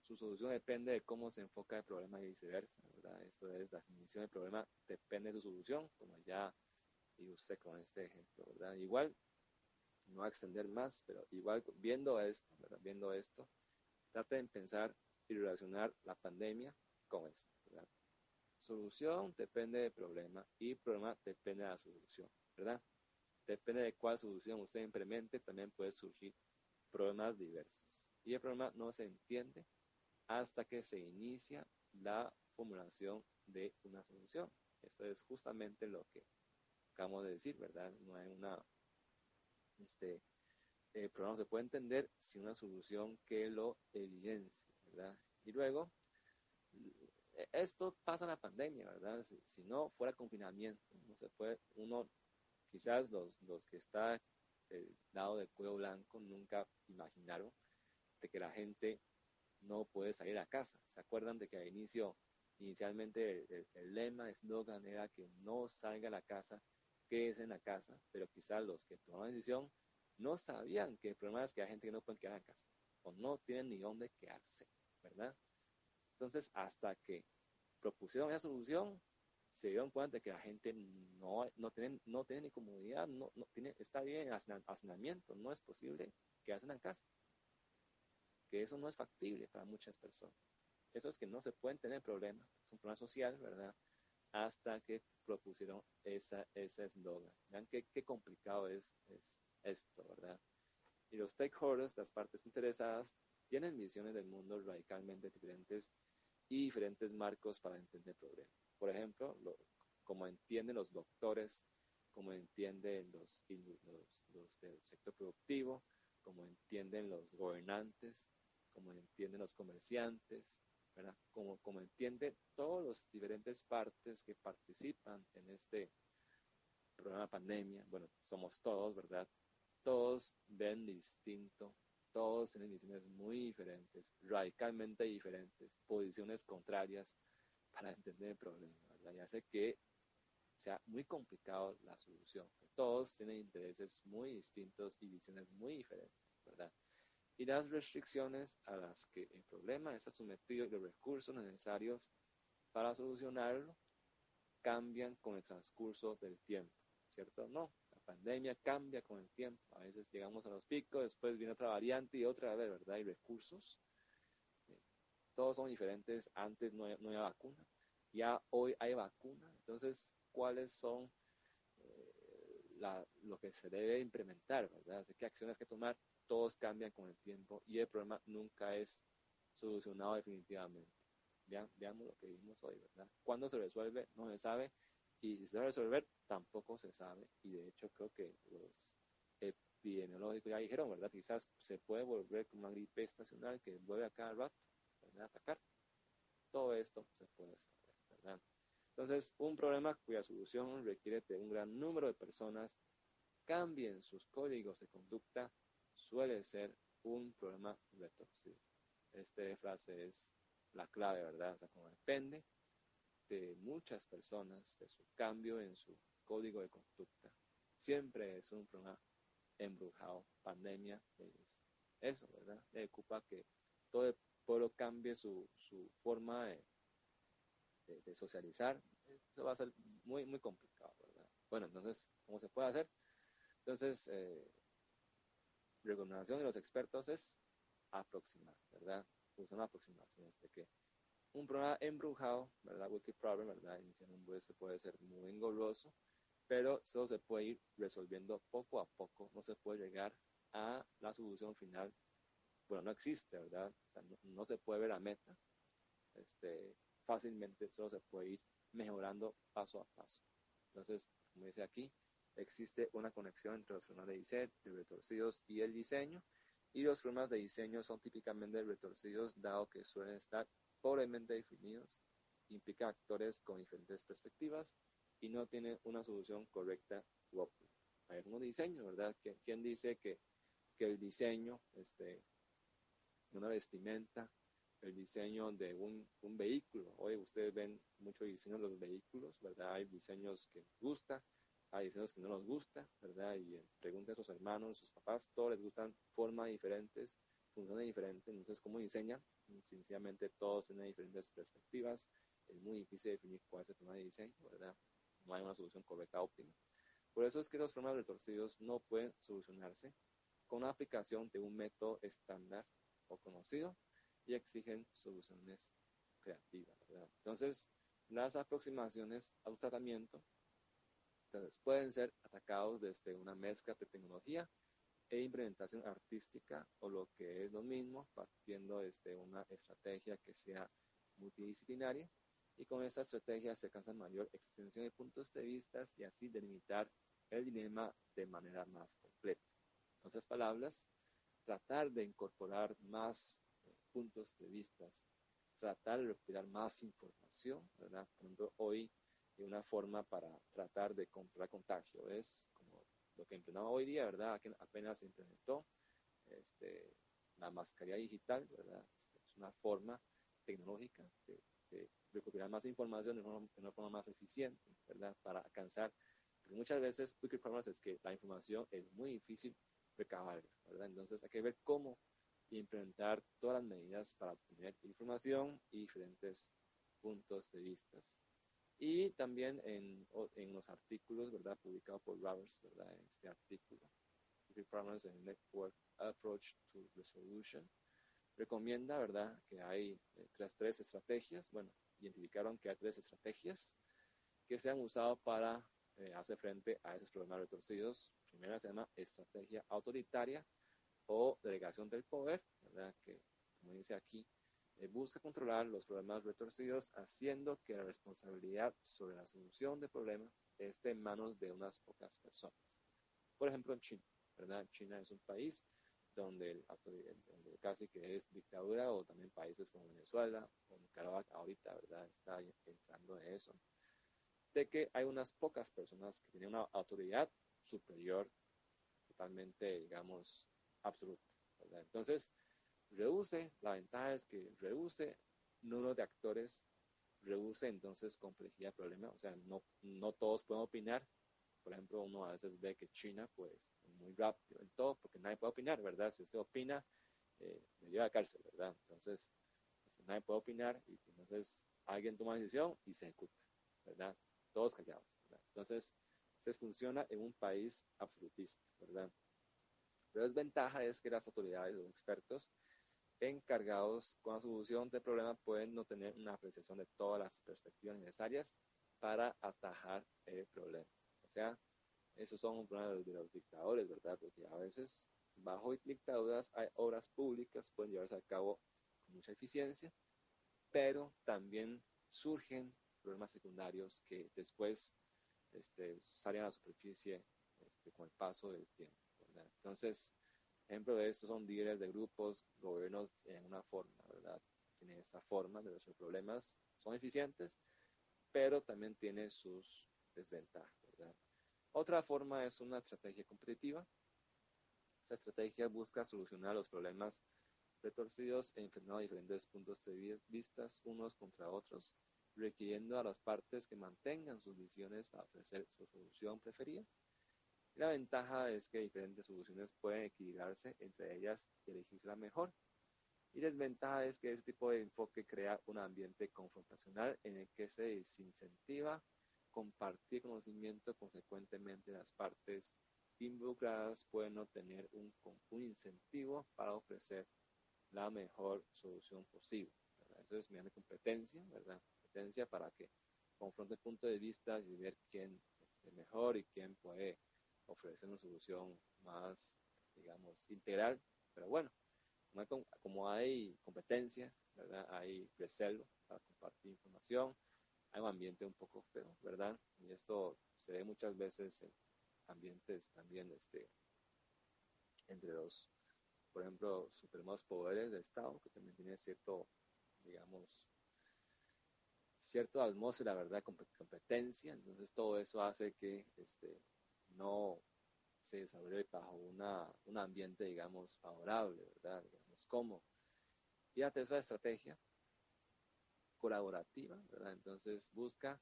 A: Su solución depende de cómo se enfoca el problema y viceversa, ¿verdad? Esto es, la definición del problema depende de su solución, como ya usted con este ejemplo, ¿verdad? Igual, no va a extender más, pero igual viendo esto, ¿verdad? Viendo esto, traten de pensar y relacionar la pandemia con esto, ¿verdad? Solución depende del problema y problema depende de la solución, ¿verdad? Depende de cuál solución usted implemente, también puede surgir problemas diversos. Y el problema no se entiende hasta que se inicia la formulación de una solución. Esto es justamente lo que acabamos de decir, ¿verdad? No hay el problema se puede entender sin una solución que lo evidencie, ¿verdad? Y luego, esto pasa en la pandemia, ¿verdad? Si no fuera confinamiento, no se puede, quizás los que está del lado del cuello blanco nunca imaginaron de que la gente no puede salir a casa. ¿Se acuerdan de que inicialmente el lema, el eslogan era que no salga a la casa, quédese en la casa, pero quizás los que tomaron la decisión no sabían que el problema es que hay gente que no puede quedar en casa o no tienen ni dónde quedarse, ¿verdad? Entonces, hasta que propusieron esa solución, se dieron cuenta de que la gente no tiene ni comodidad, está bien en hacinamiento, no es posible quedarse en la casa, que eso no es factible para muchas personas. Eso es que no se pueden tener problemas, es un problema social, ¿verdad? Hasta que propusieron ese eslogan. Vean qué complicado es esto, ¿verdad? Y los stakeholders, las partes interesadas, tienen visiones del mundo radicalmente diferentes y diferentes marcos para entender problemas. Por ejemplo, como entienden los doctores, como entienden los del sector productivo, como entienden los gobernantes, como entienden los comerciantes, ¿verdad? Como entienden todos los diferentes partes que participan en este programa pandemia. Bueno, somos todos, ¿verdad? Todos ven distinto, todos tienen visiones muy diferentes, radicalmente diferentes, posiciones contrarias para entender el problema, ¿verdad? Y hace que sea muy complicado la solución. Todos tienen intereses muy distintos y visiones muy diferentes, ¿verdad? Y las restricciones a las que el problema está sometido y los recursos necesarios para solucionarlo cambian con el transcurso del tiempo, ¿cierto? No, la pandemia cambia con el tiempo. A veces llegamos a los picos, después viene otra variante y otra vez, ¿verdad? Y recursos, todos son diferentes. Antes no había vacuna, ya hoy hay vacuna. Entonces, ¿cuáles son lo que se debe implementar, ¿verdad? ¿Qué acciones hay que tomar? todos cambian con el tiempo y el problema nunca es solucionado definitivamente. Veamos lo que vimos hoy, ¿verdad? ¿Cuándo se resuelve? No se sabe. Y si se va a resolver, tampoco se sabe. Y de hecho creo que los epidemiológicos ya dijeron, ¿verdad? Quizás se puede volver como una gripe estacional que vuelve a cada rato, ¿verdad? Atacar. Todo esto se puede saber, ¿verdad? Entonces, un problema cuya solución requiere que un gran número de personas cambien sus códigos de conducta suele ser un problema retorcido. Esta frase es la clave, ¿verdad? O sea, como depende de muchas personas, de su cambio en su código de conducta, siempre es un problema embrujado, pandemia, eso, ¿verdad? Le ocupa que todo el pueblo cambie su forma de socializar. Eso va a ser muy, muy complicado, ¿verdad? Bueno, entonces, ¿cómo se puede hacer? Entonces, recomendación de los expertos es aproximar, ¿verdad? Usar aproximaciones de que un problema embrujado, ¿verdad? Wicked problem, ¿verdad? Inicialmente puede ser muy engorroso, pero eso se puede ir resolviendo poco a poco, no se puede llegar a la solución final. Bueno, no existe, ¿verdad? O sea, no se puede ver la meta fácilmente, solo se puede ir mejorando paso a paso. Entonces, como dice aquí, existe una conexión entre los problemas de diseño, de retorcidos y el diseño, y los problemas de diseño son típicamente retorcidos, dado que suelen estar pobremente definidos, implica actores con diferentes perspectivas y no tienen una solución correcta u óptima. Hay algunos diseños, ¿verdad? ¿Quién dice que el diseño de una vestimenta, el diseño de un vehículo? Hoy ustedes ven mucho diseño de los vehículos, ¿verdad? Hay diseños que nos gustan, hay diseños que no nos gustan, ¿verdad? Y pregunten a sus hermanos, sus papás, todos les gustan formas diferentes, funciones diferentes. Entonces, ¿cómo diseñan? Sencillamente todos tienen diferentes perspectivas. Es muy difícil definir cuál es el problema de diseño, ¿verdad? No hay una solución correcta óptima. Por eso es que los problemas retorcidos no pueden solucionarse con la aplicación de un método estándar o conocido y exigen soluciones creativas, ¿verdad? Entonces, las aproximaciones a un tratamiento entonces, pueden ser atacados desde una mezcla de tecnología e implementación artística, o lo que es lo mismo, partiendo desde una estrategia que sea multidisciplinaria, y con esta estrategia se alcanza mayor extensión de puntos de vista y así delimitar el dilema de manera más completa. En otras palabras, tratar de incorporar más puntos de vista, tratar de recopilar más información, ¿verdad? Por ejemplo, hoy una forma para tratar de controlar contagio es como lo que implementamos hoy día, ¿verdad? Que apenas se implementó la mascarilla digital, ¿verdad? Es una forma tecnológica de recopilar más información de una forma más eficiente, ¿verdad? Para alcanzar, porque muchas veces wicked problems es que la información es muy difícil recabar, ¿verdad? Entonces hay que ver cómo implementar todas las medidas para obtener información y diferentes puntos de vista. Y también en los artículos, ¿verdad? Publicados por Roberts, ¿verdad? Este artículo, Wicked Problems and Network Approach to Resolution, recomienda, ¿verdad? Que hay tres estrategias. Bueno, identificaron que hay tres estrategias que se han usado para hacer frente a esos problemas retorcidos. Primera se llama estrategia autoritaria o delegación del poder, ¿verdad? Que, como dice aquí, busca controlar los problemas retorcidos haciendo que la responsabilidad sobre la solución del problema esté en manos de unas pocas personas. Por ejemplo, en China, ¿verdad? China es un país donde casi que es dictadura, o también países como Venezuela o Nicaragua ahorita, ¿verdad? Está entrando en eso, de que hay unas pocas personas que tienen una autoridad superior totalmente, digamos, absoluta, ¿verdad? Entonces, la ventaja es que reduce número de actores, reduce entonces complejidad del problema, o sea, no todos pueden opinar. Por ejemplo, uno a veces ve que China, pues, es muy rápido en todo, porque nadie puede opinar, ¿verdad? Si usted opina, me lleva a cárcel, ¿verdad? Entonces, nadie puede opinar, y entonces alguien toma una decisión y se ejecuta, ¿verdad? Todos callados, ¿verdad? Entonces, se funciona en un país absolutista, ¿verdad? La desventaja es que las autoridades, los expertos encargados con la solución del problema pueden no tener una apreciación de todas las perspectivas necesarias para atajar el problema. O sea, esos son un problema de los dictadores, ¿verdad? Porque a veces bajo dictaduras hay obras públicas, pueden llevarse a cabo con mucha eficiencia, pero también surgen problemas secundarios que después salen a la superficie con el paso del tiempo, ¿verdad? Entonces, ejemplo de esto son líderes de grupos, gobiernos en una forma, ¿verdad? Tienen esta forma de resolver problemas, son eficientes, pero también tiene sus desventajas, ¿verdad? Otra forma es una estrategia competitiva. Esta estrategia busca solucionar los problemas retorcidos e enfrentar diferentes puntos de vista unos contra otros, requiriendo a las partes que mantengan sus visiones para ofrecer su solución preferida. La ventaja es que diferentes soluciones pueden equilibrarse entre ellas y elegir la mejor. Y desventaja es que este tipo de enfoque crea un ambiente confrontacional en el que se desincentiva compartir conocimiento, consecuentemente las partes involucradas pueden no tener un incentivo para ofrecer la mejor solución posible, ¿verdad? Eso es mediante competencia, ¿verdad? Competencia para que confronte puntos de vista y ver quién es mejor y quién puede ofrecer una solución más, digamos, integral. Pero bueno, como hay competencia, ¿verdad? Hay reserva para compartir información, hay un ambiente un poco feo, ¿verdad? Y esto se ve muchas veces en ambientes también entre los, por ejemplo, supremos poderes del Estado, que también tiene cierto, digamos, cierta atmósfera, ¿verdad? Competencia. Entonces todo eso hace que no se desarrolle bajo un ambiente, digamos, favorable, ¿verdad? Digamos, cómodo. Y la tercera estrategia, colaborativa, ¿verdad? Entonces busca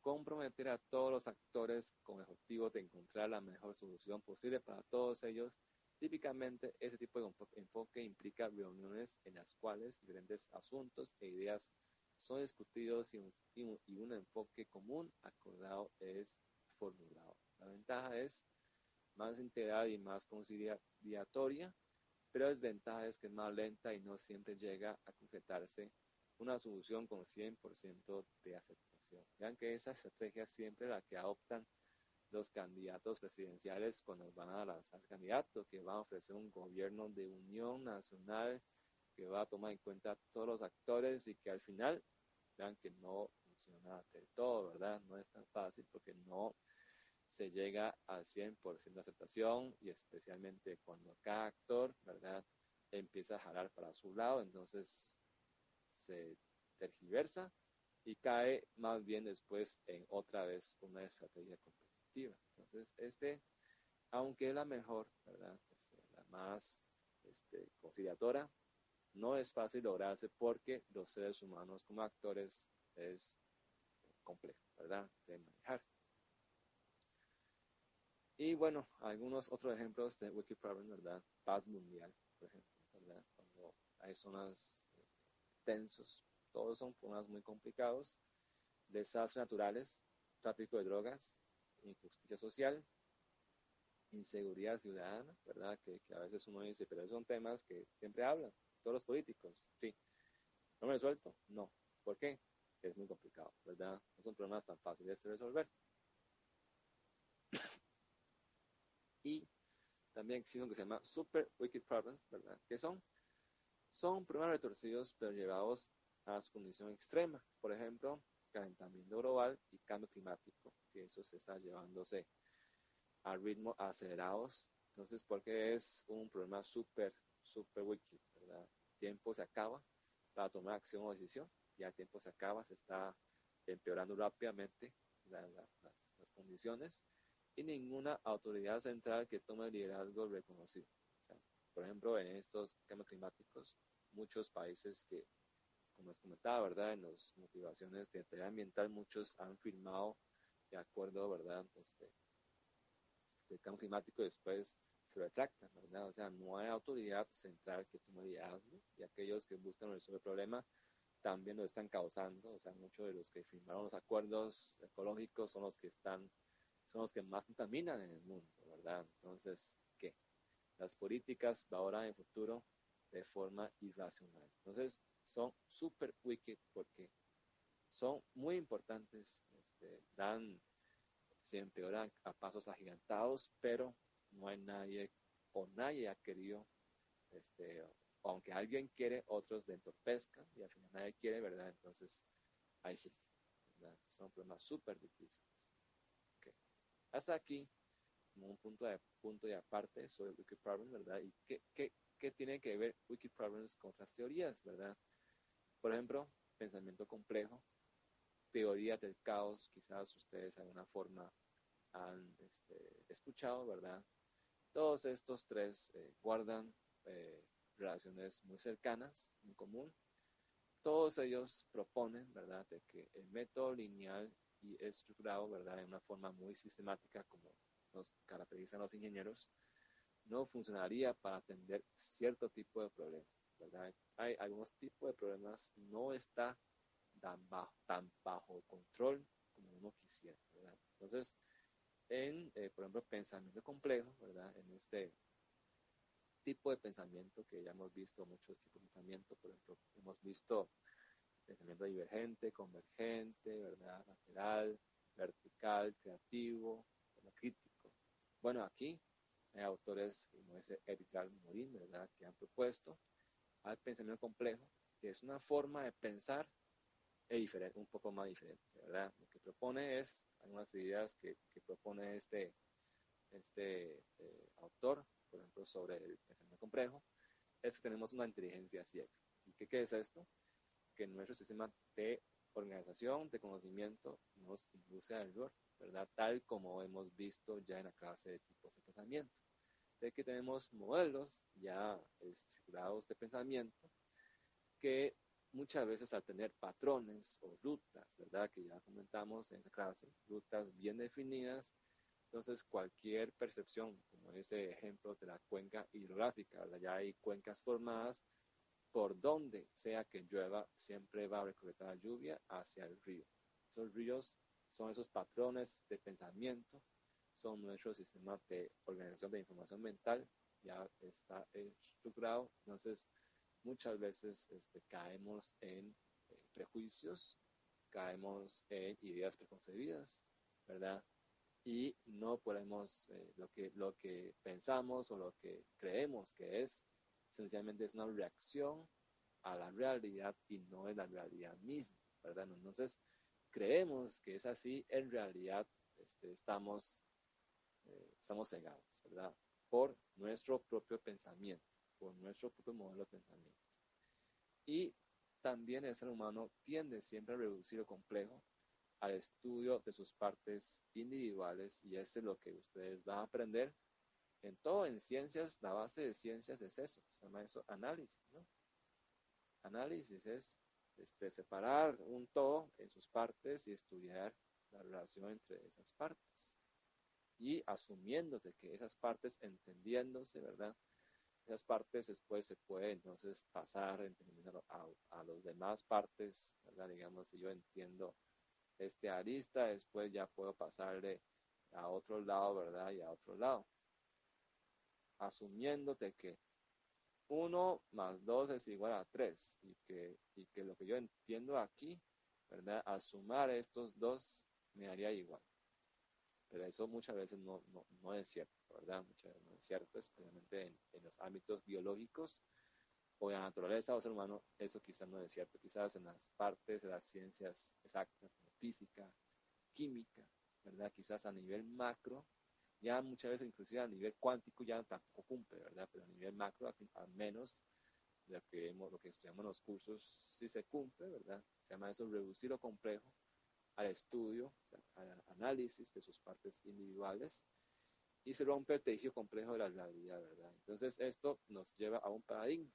A: comprometer a todos los actores con el objetivo de encontrar la mejor solución posible para todos ellos. Típicamente, ese tipo de enfoque implica reuniones en las cuales diferentes asuntos e ideas son discutidos y un enfoque común acordado es formulado. La ventaja es más integral y más conciliatoria, pero la desventaja es que es más lenta y no siempre llega a concretarse una solución con 100% de aceptación. Vean que esa estrategia es siempre la que adoptan los candidatos presidenciales cuando van a lanzar candidatos, que van a ofrecer un gobierno de unión nacional que va a tomar en cuenta a todos los actores y que al final, vean que no funciona del todo, ¿verdad? No es tan fácil porque no se llega al 100% de aceptación y especialmente cuando cada actor, ¿verdad?, empieza a jalar para su lado, entonces se tergiversa y cae más bien después en otra vez una estrategia competitiva. Entonces, aunque es la mejor, ¿verdad?, la más conciliadora, no es fácil lograrse porque los seres humanos como actores es complejo, ¿verdad?, de manejar. Y bueno, algunos otros ejemplos de Wicked Problem, ¿verdad? Paz mundial, por ejemplo, ¿verdad? Cuando hay zonas tensos, todos son problemas muy complicados, desastres naturales, tráfico de drogas, injusticia social, inseguridad ciudadana, ¿verdad? Que a veces uno dice, pero esos son temas que siempre hablan, todos los políticos, sí. ¿No me resuelto? No. ¿Por qué? Es muy complicado, ¿verdad? No son problemas tan fáciles de resolver. Y también existe uno que se llama Super Wicked Problems, ¿verdad? ¿Qué son? Son problemas retorcidos pero llevados a su condición extrema. Por ejemplo, calentamiento global y cambio climático, que eso se está llevándose a ritmos acelerados. Entonces, porque es un problema super wicked, ¿verdad? Tiempo se acaba para tomar acción o decisión, ya el tiempo se acaba, se está empeorando rápidamente las condiciones y ninguna autoridad central que tome el liderazgo reconocido. O sea, por ejemplo, en estos cambios climáticos, muchos países que, como les comentaba, ¿verdad?, en las motivaciones de integridad ambiental, muchos han firmado de acuerdo, ¿verdad?, del cambio climático y después se retractan, ¿verdad? O sea, no hay autoridad central que tome liderazgo y aquellos que buscan resolver el problema también lo están causando. O sea, muchos de los que firmaron los acuerdos ecológicos son los que más contaminan en el mundo, ¿verdad? Entonces, ¿qué? Las políticas va ahora en el futuro de forma irracional. Entonces, son super wicked porque son muy importantes, se empeoran a pasos agigantados, pero no hay nadie o nadie ha querido, o aunque alguien quiere, otros le entorpezcan y al final nadie quiere, ¿verdad? Entonces, ahí sí, ¿verdad? Son problemas súper difíciles. Okay. Hasta aquí, como un punto de aparte sobre Wicked Problems, ¿verdad? ¿Y qué tiene que ver Wicked Problems con otras teorías, ¿verdad? Por ejemplo, pensamiento complejo, teoría del caos, quizás ustedes de alguna forma han escuchado, ¿verdad? Todos estos tres guardan relaciones muy cercanas en común. Todos ellos proponen, ¿verdad?, de que el método lineal y estructurado, ¿verdad?, en una forma muy sistemática, como nos caracterizan los ingenieros, no funcionaría para atender cierto tipo de problemas, ¿verdad? Hay algunos tipos de problemas no está tan bajo control como uno quisiera, ¿verdad? Entonces, por ejemplo, pensamiento complejo, ¿verdad? En este tipo de pensamiento que ya hemos visto, muchos tipos de pensamiento, por ejemplo, hemos visto pensamiento divergente, convergente, ¿verdad? Lateral, vertical, creativo, crítico. Bueno, aquí hay autores como ese Edgar Morin, ¿verdad?, que han propuesto al pensamiento complejo, que es una forma de pensar diferente, un poco más diferente, ¿verdad? Lo que propone es algunas ideas que propone este autor, por ejemplo, sobre el pensamiento complejo, es que tenemos una inteligencia ciega. ¿Y qué es esto? Que nuestro sistema de organización, de conocimiento, nos induce al error, ¿verdad? Tal como hemos visto ya en la clase de tipos de pensamiento. De que tenemos modelos ya estructurados de pensamiento que muchas veces al tener patrones o rutas, ¿verdad?, que ya comentamos en la clase, rutas bien definidas, entonces cualquier percepción, como ese ejemplo de la cuenca hidrográfica, ¿verdad?, ya hay cuencas formadas, por donde sea que llueva, siempre va a recolectar la lluvia hacia el río. Esos ríos son esos patrones de pensamiento, son nuestro sistema de organización de información mental, ya está estructurado, entonces muchas veces caemos en prejuicios, caemos en ideas preconcebidas, ¿verdad? Y no podemos, lo que pensamos o lo que creemos que es, sencillamente es una reacción a la realidad y no es la realidad misma, ¿verdad? Entonces, creemos que es así, en realidad estamos cegados, ¿verdad? Por nuestro propio pensamiento, por nuestro propio modelo de pensamiento. Y también el ser humano tiende siempre a reducir lo complejo al estudio de sus partes individuales, y eso es lo que ustedes van a aprender en todo, en ciencias. La base de ciencias es eso, se llama eso análisis, ¿no? Análisis es separar un todo en sus partes y estudiar la relación entre esas partes. Y asumiendo de que esas partes, entendiéndose, ¿verdad?, esas partes después se puede entonces pasar entendiendo a los demás partes, ¿verdad? Digamos, si yo entiendo este arista, después ya puedo pasarle a otro lado, ¿verdad? Y a otro lado. Asumiendo de que 1 más 2 es igual a 3 y que lo que yo entiendo aquí, ¿verdad?, al sumar estos dos me haría igual. Pero eso muchas veces no es cierto, ¿verdad? Muchas veces no es cierto, especialmente en los ámbitos biológicos o de la naturaleza o ser humano, eso quizás no es cierto. Quizás en las partes de las ciencias exactas, como física, química, ¿verdad? Quizás a nivel macro, ya muchas veces inclusive a nivel cuántico ya tampoco cumple, ¿verdad? Pero a nivel macro, al menos lo que estudiamos en los cursos, sí se cumple, ¿verdad? Se llama eso reducir lo complejo al estudio, o sea, al análisis de sus partes individuales, y se rompe el tejido complejo de la realidad, ¿verdad? Entonces esto nos lleva a un paradigma,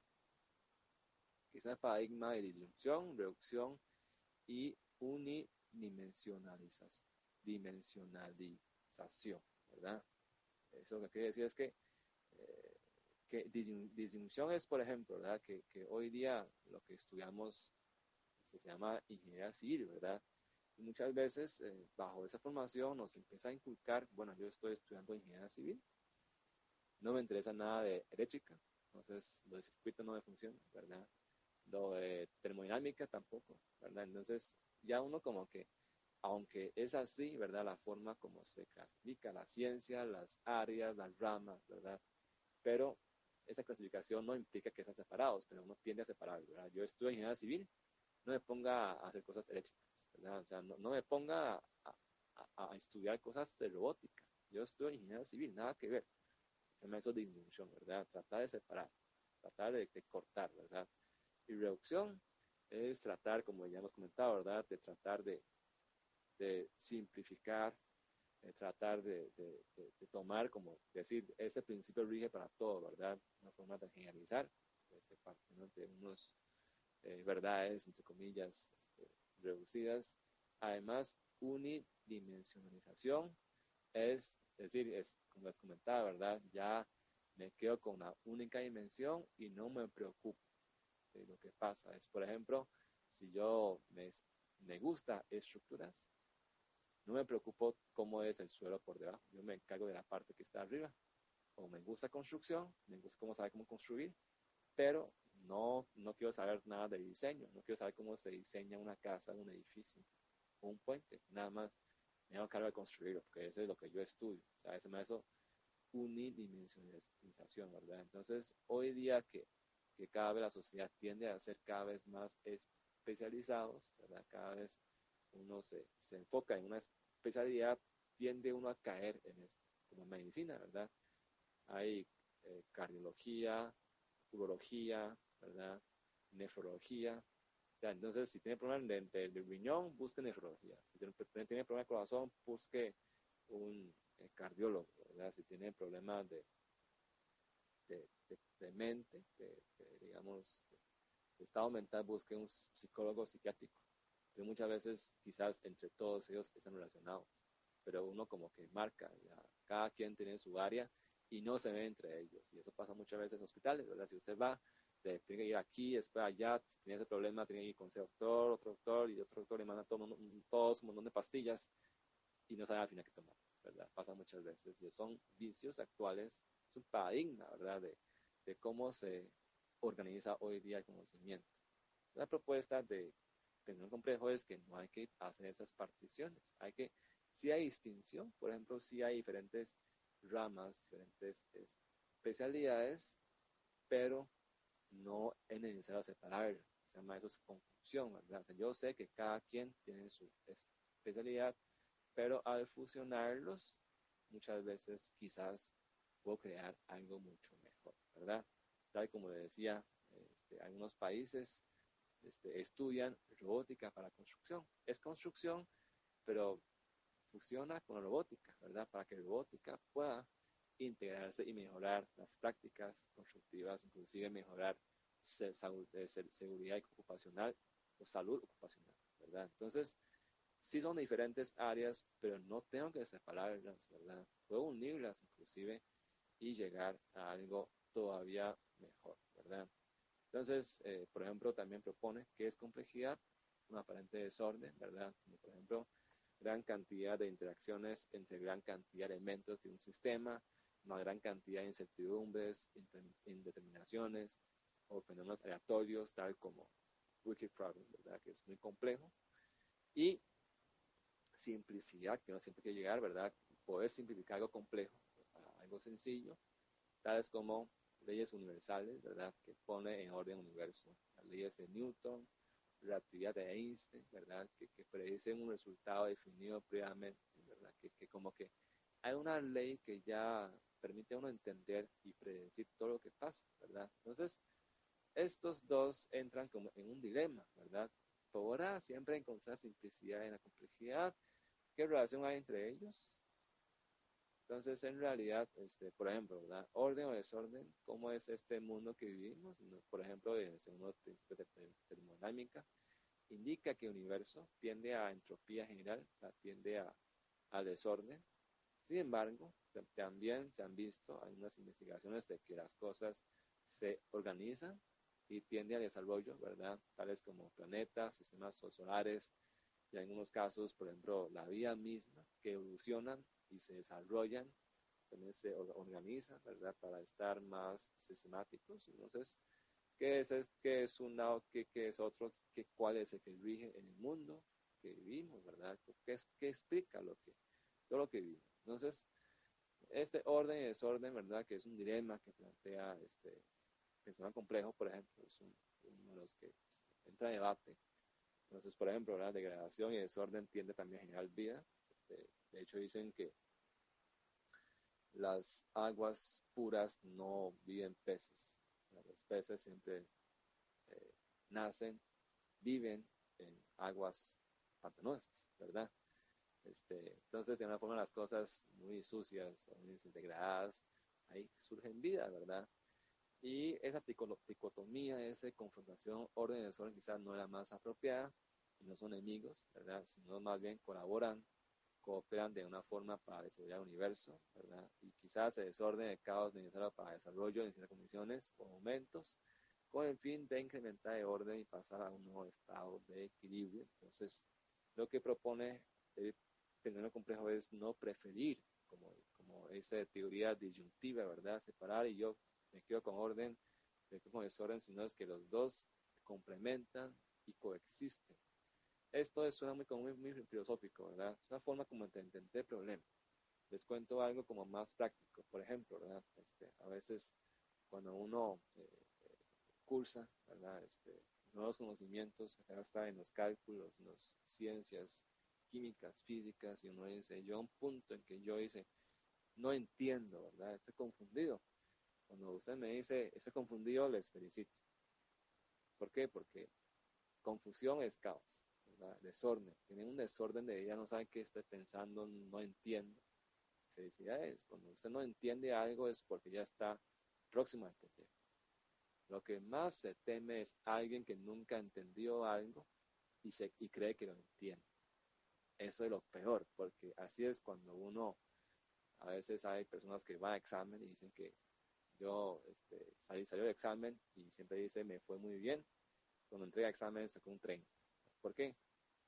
A: que es el paradigma de disyunción, reducción y dimensionalización, ¿verdad? Eso lo que quiere decir es que disyunción es, por ejemplo, ¿verdad?, que hoy día lo que estudiamos se llama ingeniería civil, ¿verdad? Y muchas veces bajo esa formación nos empieza a inculcar, bueno, yo estoy estudiando ingeniería civil, no me interesa nada de eléctrica, entonces lo de circuito no me funciona, ¿verdad? Lo de termodinámica tampoco, ¿verdad? Entonces ya uno como que, aunque es así, ¿verdad?, la forma como se clasifica la ciencia, las áreas, las ramas, ¿verdad?, pero esa clasificación no implica que estén separados, pero uno tiende a separar, ¿verdad? Yo estudio ingeniería civil, no me ponga a hacer cosas eléctricas, ¿verdad? O sea, no me ponga a estudiar cosas de robótica. Yo estudio ingeniería civil, nada que ver. Se me hizo disminución, ¿verdad? Tratar de separar, tratar de cortar, ¿verdad? Y reducción es tratar, como ya hemos comentado, ¿verdad? De tratar de simplificar, de tratar de tomar, como decir, ese principio rige para todo, ¿verdad? Una forma de generalizar, parte, ¿no? De unos verdades, entre comillas, reducidas. Además, unidimensionalización es decir, como les comentaba, ¿verdad? Ya me quedo con una única dimensión y no me preocupo de lo que pasa. Es, por ejemplo, si me gusta estructuras, no me preocupo cómo es el suelo por debajo. Yo me encargo de la parte que está arriba. O me gusta construcción, me gusta saber cómo construir, pero no quiero saber nada de diseño. No quiero saber cómo se diseña una casa, un edificio, o un puente. Nada más me hago cargo de construirlo, porque eso es lo que yo estudio. O sea, ese me hace unidimensionalización, ¿verdad? Entonces, hoy día que cada vez la sociedad tiende a ser cada vez más especializados, ¿verdad? Cada vez uno se enfoca en una especialidad, tiende uno a caer en esto, como medicina, ¿verdad? Hay cardiología, urología, ¿verdad? Nefrología. O sea, entonces, si tiene problemas del riñón, busque nefrología. Si tiene problemas de corazón, busque un cardiólogo, ¿verdad? Si tiene problemas de mente, digamos, de estado mental, busque un psicólogo psiquiátrico. Pero muchas veces, quizás entre todos ellos están relacionados, pero uno como que marca, ya, cada quien tiene su área y no se ve entre ellos. Y eso pasa muchas veces en hospitales, ¿verdad? Si usted va, tiene que ir aquí, después allá, si tiene ese problema, tiene que ir con ese doctor, otro doctor, y otro doctor le manda todos un montón de pastillas y no sabe al final qué tomar, ¿verdad? Pasa muchas veces. Y son vicios actuales, es un paradigma, ¿verdad? De cómo se organiza hoy día el conocimiento. La propuesta de tener un complejo es que no hay que hacer esas particiones. Si hay distinción, por ejemplo, si hay diferentes ramas, diferentes especialidades, pero no es necesario separarlas. Se llama eso es confusión, ¿verdad? O sea, yo sé que cada quien tiene su especialidad, pero al fusionarlos, muchas veces quizás puedo crear algo mucho mejor, ¿verdad? Tal como le decía, algunos países estudian robótica para construcción. Es construcción, pero fusiona con la robótica, ¿verdad? Para que la robótica pueda integrarse y mejorar las prácticas constructivas, inclusive mejorar seguridad ocupacional o salud ocupacional, ¿verdad? Entonces, sí son diferentes áreas, pero no tengo que separarlas, ¿verdad? Puedo unirlas inclusive y llegar a algo todavía mejor, ¿verdad? Entonces, por ejemplo, también propone que es complejidad, un aparente desorden, ¿verdad? Como por ejemplo, gran cantidad de interacciones entre gran cantidad de elementos de un sistema, una gran cantidad de incertidumbres, indeterminaciones o fenómenos aleatorios, tal como wicked problem, ¿verdad? Que es muy complejo. Y simplicidad, que no siempre hay que llegar, ¿verdad? Poder simplificar algo complejo a algo sencillo, tales como leyes universales, ¿verdad? Que pone en orden el universo, las leyes de Newton, relatividad de Einstein, ¿verdad? Que predicen un resultado definido previamente, ¿verdad? Que como que hay una ley que ya permite a uno entender y predecir todo lo que pasa, ¿verdad? Entonces, estos dos entran como en un dilema, ¿verdad? Podrá siempre encontrar simplicidad en la complejidad. ¿Qué relación hay entre ellos? Entonces, en realidad, por ejemplo, ¿verdad? Orden o desorden, ¿cómo es este mundo que vivimos? Por ejemplo, según los principios de termodinámica, indica que el universo tiende a entropía general, o sea, tiende al desorden. Sin embargo, también se han visto algunas investigaciones de que las cosas se organizan y tienden al desarrollo, ¿verdad? Tales como planetas, sistemas solares, y en algunos casos, por ejemplo, la vida misma, que evolucionan y se desarrollan, también se organizan, ¿verdad? Para estar más sistemáticos. Entonces, ¿qué es un lado, qué es otro, cuál es el que rige en el mundo que vivimos, ¿verdad? ¿Qué explica todo lo que vivimos? Entonces, Este orden y desorden, ¿verdad? Que es un dilema que plantea este pensamiento complejo, por ejemplo, es uno de los que pues, entra en debate. Entonces, por ejemplo, la degradación y desorden tiende también a generar vida. De hecho, dicen que las aguas puras no viven peces. O sea, los peces siempre eh, nacen, viven en aguas pantanosas, ¿verdad? Entonces, de una forma las cosas muy sucias o muy degradadas, ahí surgen vida, ¿verdad? Y esa dicotomía, esa confrontación, orden y desorden quizás no es la más apropiada, y no son enemigos, ¿verdad? Sino más bien colaboran, cooperan de una forma para desarrollar el universo, ¿verdad? Y quizás el desorden, el caos necesario para desarrollo en ciertas condiciones o momentos, con el fin de incrementar el orden y pasar a un nuevo estado de equilibrio. Entonces, lo que propone el pensamiento complejo es no preferir, como esa teoría disyuntiva, ¿verdad? Separar y yo me quedo con orden, me quedo con desorden, sino es que los dos complementan y coexisten. Esto suena muy filosófico, ¿verdad? Es una forma como de entender el problema. Les cuento algo como más práctico. Por ejemplo, ¿verdad? A veces cuando uno cursa, ¿verdad? Nuevos conocimientos, acá está en los cálculos, en las ciencias químicas, físicas, y uno dice, yo a un punto en que yo dice, no entiendo, ¿verdad? Estoy confundido. Cuando usted me dice, estoy confundido, les felicito. ¿Por qué? Porque confusión es caos, ¿verdad? Desorden. Tienen un desorden de vida, no saben qué estoy pensando, no entiendo. Felicidades. Cuando usted no entiende algo es porque ya está próximo a entender. Lo que más se teme es alguien que nunca entendió algo y cree que lo entiende. Eso es lo peor, porque así es cuando uno, a veces hay personas que van a examen y dicen que yo salió de examen y siempre dice me fue muy bien. Cuando entrega examen sacó un 30. ¿Por qué?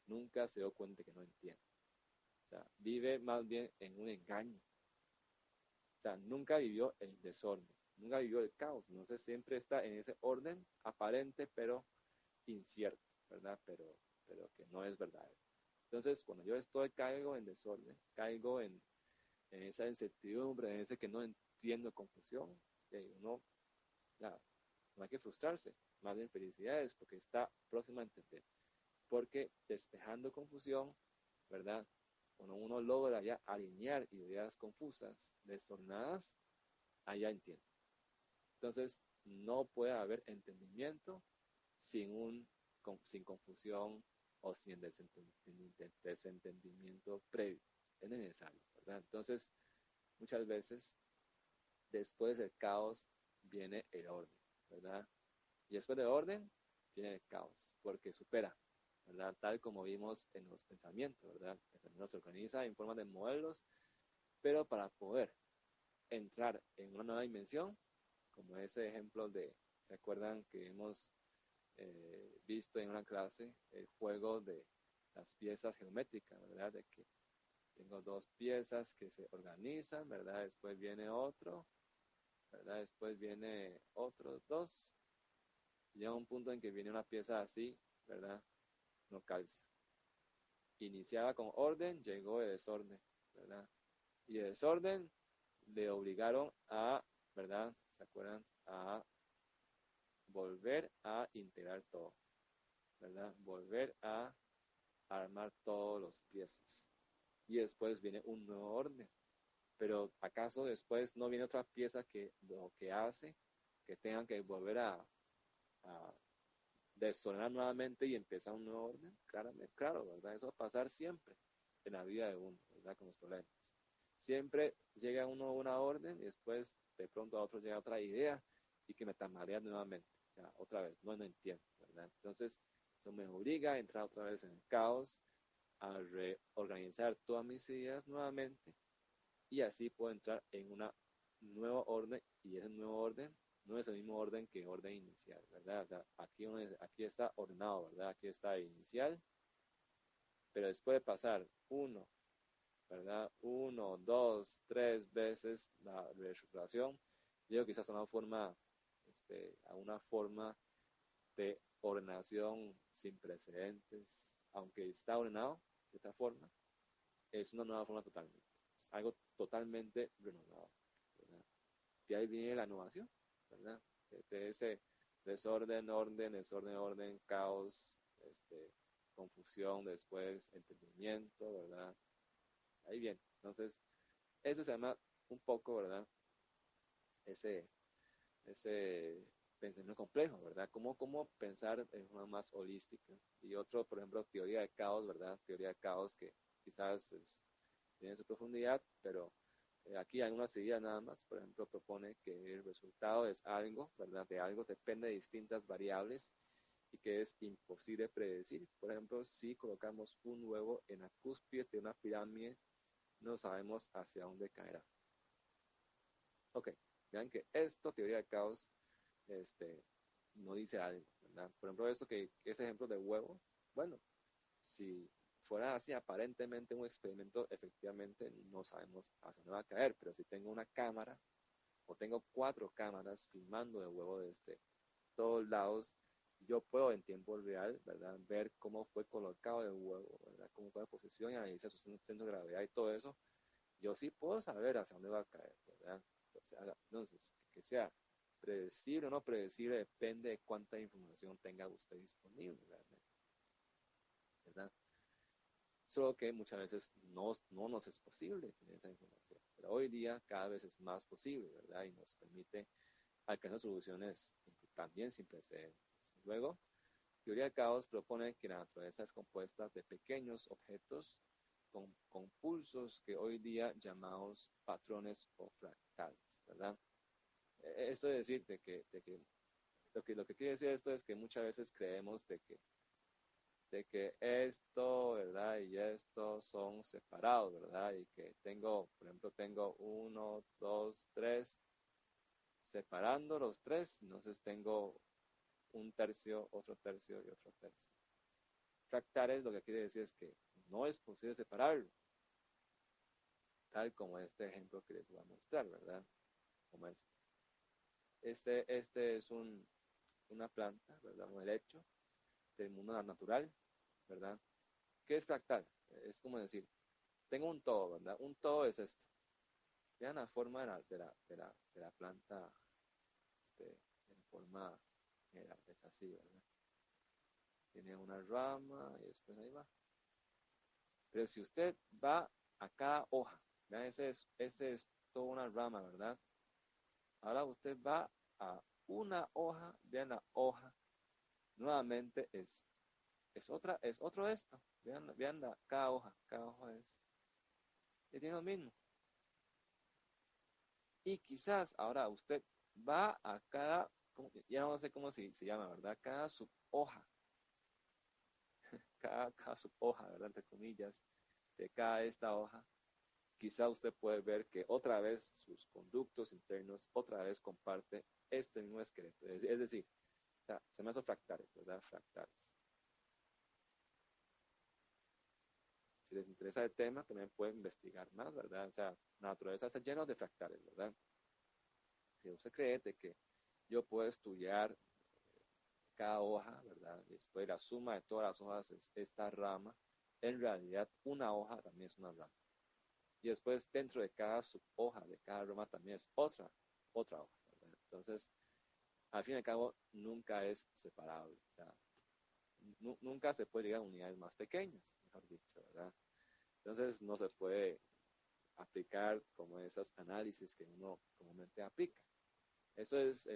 A: Nunca se dio cuenta que no entiende. O sea, vive más bien en un engaño. O sea, nunca vivió el desorden, nunca vivió el caos. Entonces siempre está en ese orden aparente, pero incierto, ¿verdad? Pero que no es verdadero. Entonces, cuando yo caigo en desorden, caigo en esa incertidumbre, en ese que no entiendo, confusión, uno, ya, no hay que frustrarse, más bien felicidades, porque está próximo a entender. Porque despejando confusión, ¿verdad? Cuando uno logra ya alinear ideas confusas, desordenadas, allá entiende. Entonces, no puede haber entendimiento sin confusión o sin desentendimiento previo. Es necesario, ¿verdad? Entonces, muchas veces, después del caos, viene el orden, ¿verdad? Y después del orden, viene el caos, porque supera, ¿verdad? Tal como vimos en los pensamientos, ¿verdad? El pensamiento se organiza en forma de modelos, pero para poder entrar en una nueva dimensión, como ese ejemplo ¿se acuerdan que hemos visto en una clase el juego de las piezas geométricas, ¿verdad? De que tengo dos piezas que se organizan, ¿verdad? Después viene otro, ¿verdad? Después viene otros dos. Llega un punto en que viene una pieza así, ¿verdad? No calza. Iniciaba con orden, llegó el desorden, ¿verdad? Y el desorden le obligaron a, ¿verdad? ¿Se acuerdan? A volver a integrar todo, ¿verdad? Volver a armar todos los piezas. Y después viene un nuevo orden. Pero ¿acaso después no viene otra pieza que lo que hace que tengan que volver a desordenar nuevamente y empezar un nuevo orden? Claro, ¿verdad? Eso va a pasar siempre en la vida de uno, ¿verdad? Con los problemas. Siempre llega uno a una orden y después de pronto a otro llega otra idea y que me tambalean nuevamente. O sea, otra vez, no entiendo, ¿verdad? Entonces, eso me obliga a entrar otra vez en el caos, a reorganizar todas mis ideas nuevamente y así puedo entrar en una nuevo orden y ese nuevo orden no es el mismo orden que orden inicial, ¿verdad? O sea, aquí está ordenado, ¿verdad? Aquí está inicial, pero después de pasar ¿verdad? 1, 2, 3 veces la reestructuración, llego quizás a una forma de ordenación sin precedentes, aunque está ordenado de esta forma, es una nueva forma totalmente. es algo totalmente renovado, ¿verdad? Y ahí viene la innovación, ¿verdad? De ese desorden, caos, confusión, después entendimiento, ¿verdad? Ahí viene. Entonces, eso se llama un poco, ¿verdad? Ese pensamiento complejo, ¿verdad? Cómo pensar en forma más holística. Y otro, por ejemplo, teoría de caos, ¿verdad? Teoría de caos que quizás tiene su profundidad, pero aquí hay una seguida nada más. Por ejemplo, propone que el resultado es algo, ¿verdad? De algo depende de distintas variables y que es imposible predecir. Por ejemplo, si colocamos un huevo en la cúspide de una pirámide, no sabemos hacia dónde caerá. Ok, vean que esto, teoría de caos, no dice algo, ¿verdad? Por ejemplo, ese ejemplo de huevo, bueno, si fuera así aparentemente un experimento, efectivamente no sabemos hacia dónde va a caer, pero si tengo una cámara o tengo 4 cámaras filmando el huevo desde todos lados, yo puedo en tiempo real, ¿verdad? Ver cómo fue colocado el huevo, ¿verdad? Cómo fue la posición y analizar su centro de gravedad y todo eso. Yo sí puedo saber hacia dónde va a caer, ¿verdad? Entonces, que sea predecible o no predecible depende de cuánta información tenga usted disponible, ¿verdad? Solo que muchas veces no nos es posible tener esa información, pero hoy día cada vez es más posible, ¿verdad? Y nos permite alcanzar soluciones también sin precedentes. Luego, teoría de caos propone que la naturaleza es compuesta de pequeños objetos con pulsos que hoy día llamamos patrones o fractales, ¿verdad? Esto es decir, lo que quiere decir esto es que muchas veces creemos de que esto, ¿verdad? Y esto son separados, ¿verdad? Y que por ejemplo, tengo 1, 2, 3, separando los 3, entonces tengo un tercio, otro tercio y otro tercio. Fractales lo que quiere decir es que no es posible separarlo, tal como este ejemplo que les voy a mostrar, ¿verdad? Como este. Este es una planta, ¿verdad? Un helecho del mundo natural, ¿verdad? ¿Qué es fractal? Es como decir, tengo un todo, ¿verdad? Un todo es esto. Vean la forma de la planta en forma general, es así, ¿verdad? Tiene una rama y después ahí va. Pero si usted va a cada hoja, vean, ese es toda una rama, ¿verdad? Ahora usted va a una hoja, vean la hoja, nuevamente es otro esto. Vean cada hoja tiene lo mismo. Y quizás ahora usted va a ya no sé cómo se llama, ¿verdad? Cada subhoja, cada subhoja, ¿verdad? Entre comillas, de cada esta hoja, quizá usted puede ver que otra vez sus conductos internos, otra vez comparte este mismo esqueleto. Es decir, o sea, se me hace fractales, ¿verdad? Fractales. Si les interesa el tema, también pueden investigar más, ¿verdad? O sea, la naturaleza está llena de fractales, ¿verdad? Si usted cree de que yo puedo estudiar cada hoja, ¿verdad? Después la suma de todas las hojas es esta rama, en realidad una hoja también es una rama. Y después dentro de cada subhoja, de cada rama también es otra hoja, ¿verdad? Entonces, al fin y al cabo, nunca es separable. O sea, nunca se puede llegar a unidades más pequeñas, mejor dicho, ¿verdad? Entonces, no se puede aplicar como esos análisis que uno comúnmente aplica. Eso es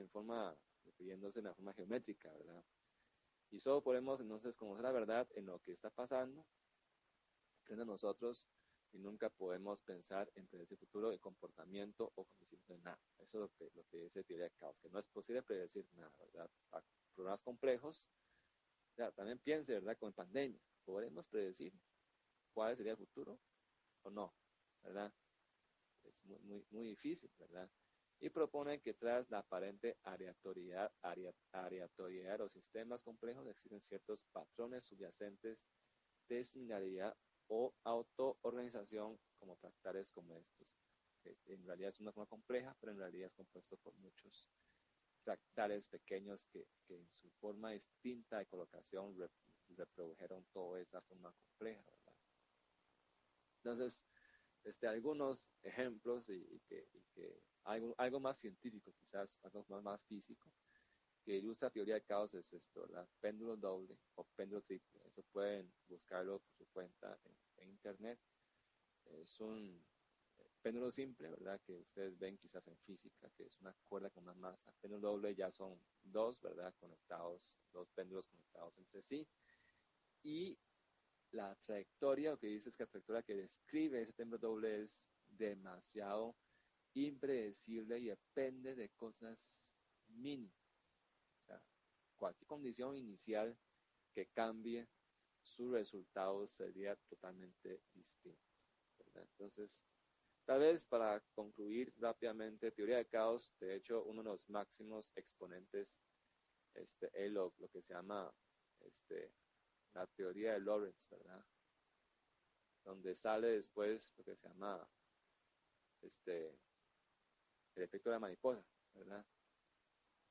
A: refiriéndose en la forma geométrica, ¿verdad? Y solo podemos entonces conocer la verdad en lo que está pasando frente a nosotros y nunca podemos pensar en predecir futuro, de comportamiento o conocimiento de nada. Eso es lo que dice teoría de caos, que no es posible predecir nada, ¿verdad? Para problemas complejos, ya, también piense, ¿verdad? Con pandemia, ¿podemos predecir cuál sería el futuro o no? ¿Verdad? Es muy difícil, ¿verdad? Y propone que tras la aparente aleatoriedad de los sistemas complejos existen ciertos patrones subyacentes de similaridad o autoorganización como fractales como estos. Que en realidad es una forma compleja, pero en realidad es compuesto por muchos fractales pequeños que en su forma distinta de colocación reprodujeron toda esa forma compleja, ¿verdad? Entonces, algunos ejemplos y que algo más científico, quizás algo más físico, que ilustra teoría de caos es esto, la péndulo doble o péndulo triple. Eso pueden buscarlo por su cuenta en internet. Es un péndulo simple, ¿verdad? Que ustedes ven quizás en física, que es una cuerda con una masa. Péndulo doble ya son dos, ¿verdad? Conectados, dos péndulos conectados entre sí. Y la trayectoria, lo que dice es que la trayectoria que describe ese péndulo doble es demasiado impredecible y depende de cosas mínimas. O sea, cualquier condición inicial que cambie, su resultado sería totalmente distinto, ¿verdad? Entonces, tal vez para concluir rápidamente, teoría de caos, de hecho, uno de los máximos exponentes es lo que se llama la teoría de Lorentz, ¿verdad? Donde sale después lo que se llama el efecto de la mariposa, ¿verdad?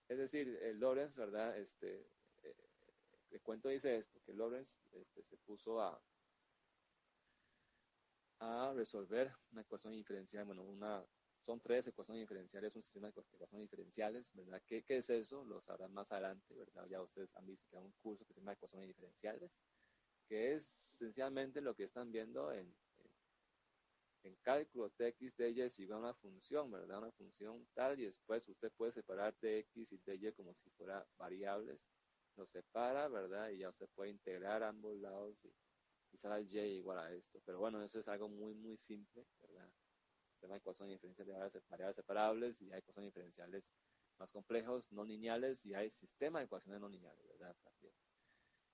A: Es decir, Lorentz, ¿verdad? El cuento dice esto, que Lorentz se puso a resolver una ecuación diferencial, bueno, son tres ecuaciones diferenciales, un sistema de ecuaciones diferenciales, ¿verdad? ¿Qué es eso? Lo sabrán más adelante, ¿verdad? Ya ustedes han visto que hay un curso que se llama ecuaciones diferenciales, que es esencialmente lo que están viendo en cálculo, tx de y es igual a una función, ¿verdad? Una función tal, y después usted puede separar dx y dy como si fueran variables, lo separa, ¿verdad? Y ya usted puede integrar ambos lados y sale y igual a esto. Pero bueno, eso es algo muy, muy simple, ¿verdad? Se llama ecuaciones diferenciales de variables separables, y hay ecuaciones diferenciales más complejos, no lineales, y hay sistemas de ecuaciones no lineales, ¿verdad? También.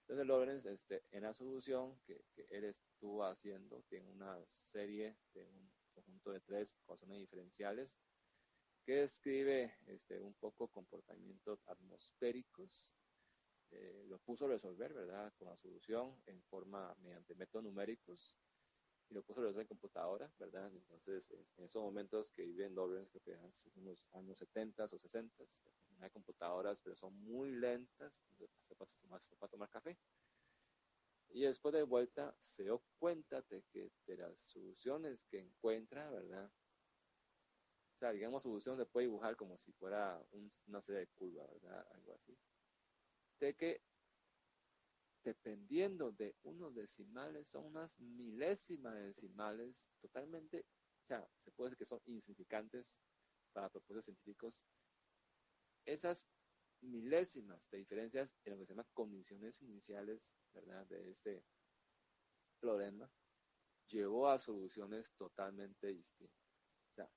A: Entonces Lorentz, en la solución que él estuvo haciendo, tiene una serie de un conjunto de tres ecuaciones diferenciales que describe un poco comportamientos atmosféricos. Lo puso a resolver, ¿verdad? Con la solución en forma, mediante métodos numéricos, y lo puso a resolver en computadora, ¿verdad? Entonces, en esos momentos que vive en Lawrence, creo que eran unos años 70 o 60, hay computadoras, pero son muy lentas, entonces se va a tomar café. Y después de vuelta se dio cuenta de que de las soluciones que encuentra, ¿verdad? O sea, digamos, solución se puede dibujar como si fuera una serie de curvas, ¿verdad? Algo así. De que dependiendo de unos decimales, son unas milésimas de decimales totalmente, o sea, se puede decir que son insignificantes para propósitos científicos. Esas milésimas de diferencias en lo que se llama condiciones iniciales, ¿verdad? De este problema, llevó a soluciones totalmente distintas. O sea,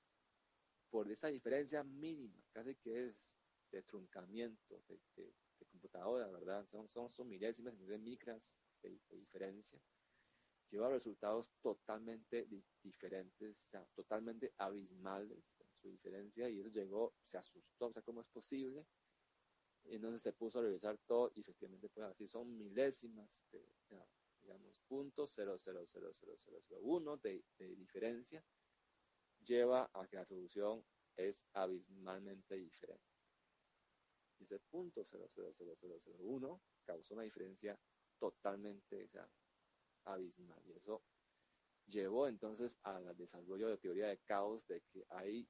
A: por esa diferencia mínima, casi que es de truncamiento de computadora, ¿verdad? Son milésimas, micras de diferencia, lleva a resultados totalmente diferentes, o sea, totalmente abismales en su diferencia, y eso llegó, se asustó, o sea, ¿cómo es posible? Y entonces se puso a revisar todo y efectivamente pues así son milésimas digamos, puntos 0,0000001 de diferencia, lleva a que la solución es abismalmente diferente. Y ese punto 0,00001 causó una diferencia totalmente, o sea, abismal. Y eso llevó entonces al desarrollo de teoría de caos, de que hay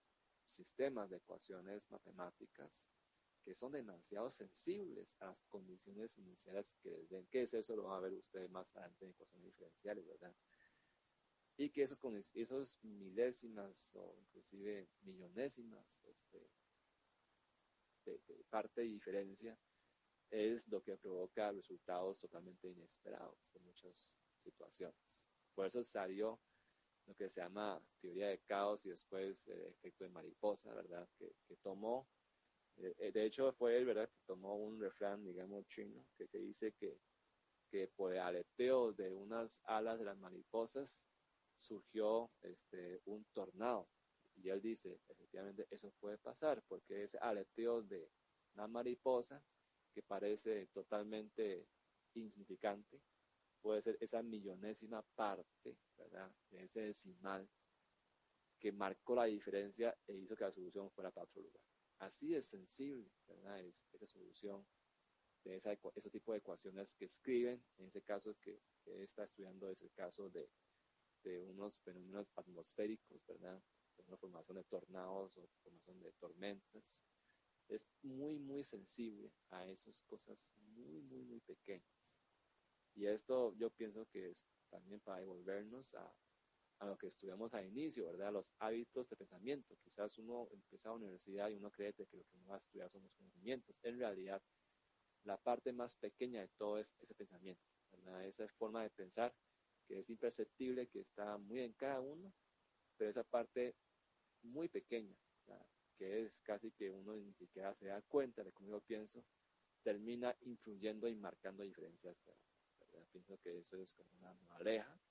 A: sistemas de ecuaciones matemáticas que son demasiado sensibles a las condiciones iniciales que les den. ¿Qué es eso? Lo van a ver ustedes más adelante en ecuaciones diferenciales, ¿verdad? Y que esos milésimas o inclusive millonésimas de parte de diferencia es lo que provoca resultados totalmente inesperados en muchas situaciones. Por eso salió lo que se llama teoría de caos y después efecto de mariposa, ¿verdad? Que tomó, de hecho fue él, ¿verdad? Que tomó un refrán, digamos, chino, que dice que por el aleteo de unas alas de las mariposas surgió un tornado. Y él dice, efectivamente, eso puede pasar, porque ese aleteo de una mariposa, que parece totalmente insignificante, puede ser esa millonésima parte, ¿verdad? De ese decimal que marcó la diferencia e hizo que la solución fuera para otro lugar. Así es sensible, ¿verdad? Es esa solución de ese tipo de ecuaciones que escriben. En ese caso que está estudiando es el caso de unos fenómenos atmosféricos, ¿verdad? De una formación de tornados o formación de tormentas. Es muy sensible a esas cosas muy pequeñas. Y esto yo pienso que es también para devolvernos a lo que estudiamos al inicio, ¿verdad? Los hábitos de pensamiento. Quizás uno empieza a la universidad y uno cree que lo que uno va a estudiar son los conocimientos. En realidad, la parte más pequeña de todo es ese pensamiento, ¿verdad? Esa forma de pensar que es imperceptible, que está muy en cada uno, pero esa parte muy pequeña, ¿verdad? Que es casi que uno ni siquiera se da cuenta de cómo yo pienso, termina influyendo y marcando diferencias, ¿verdad? Pienso que eso es como una moraleja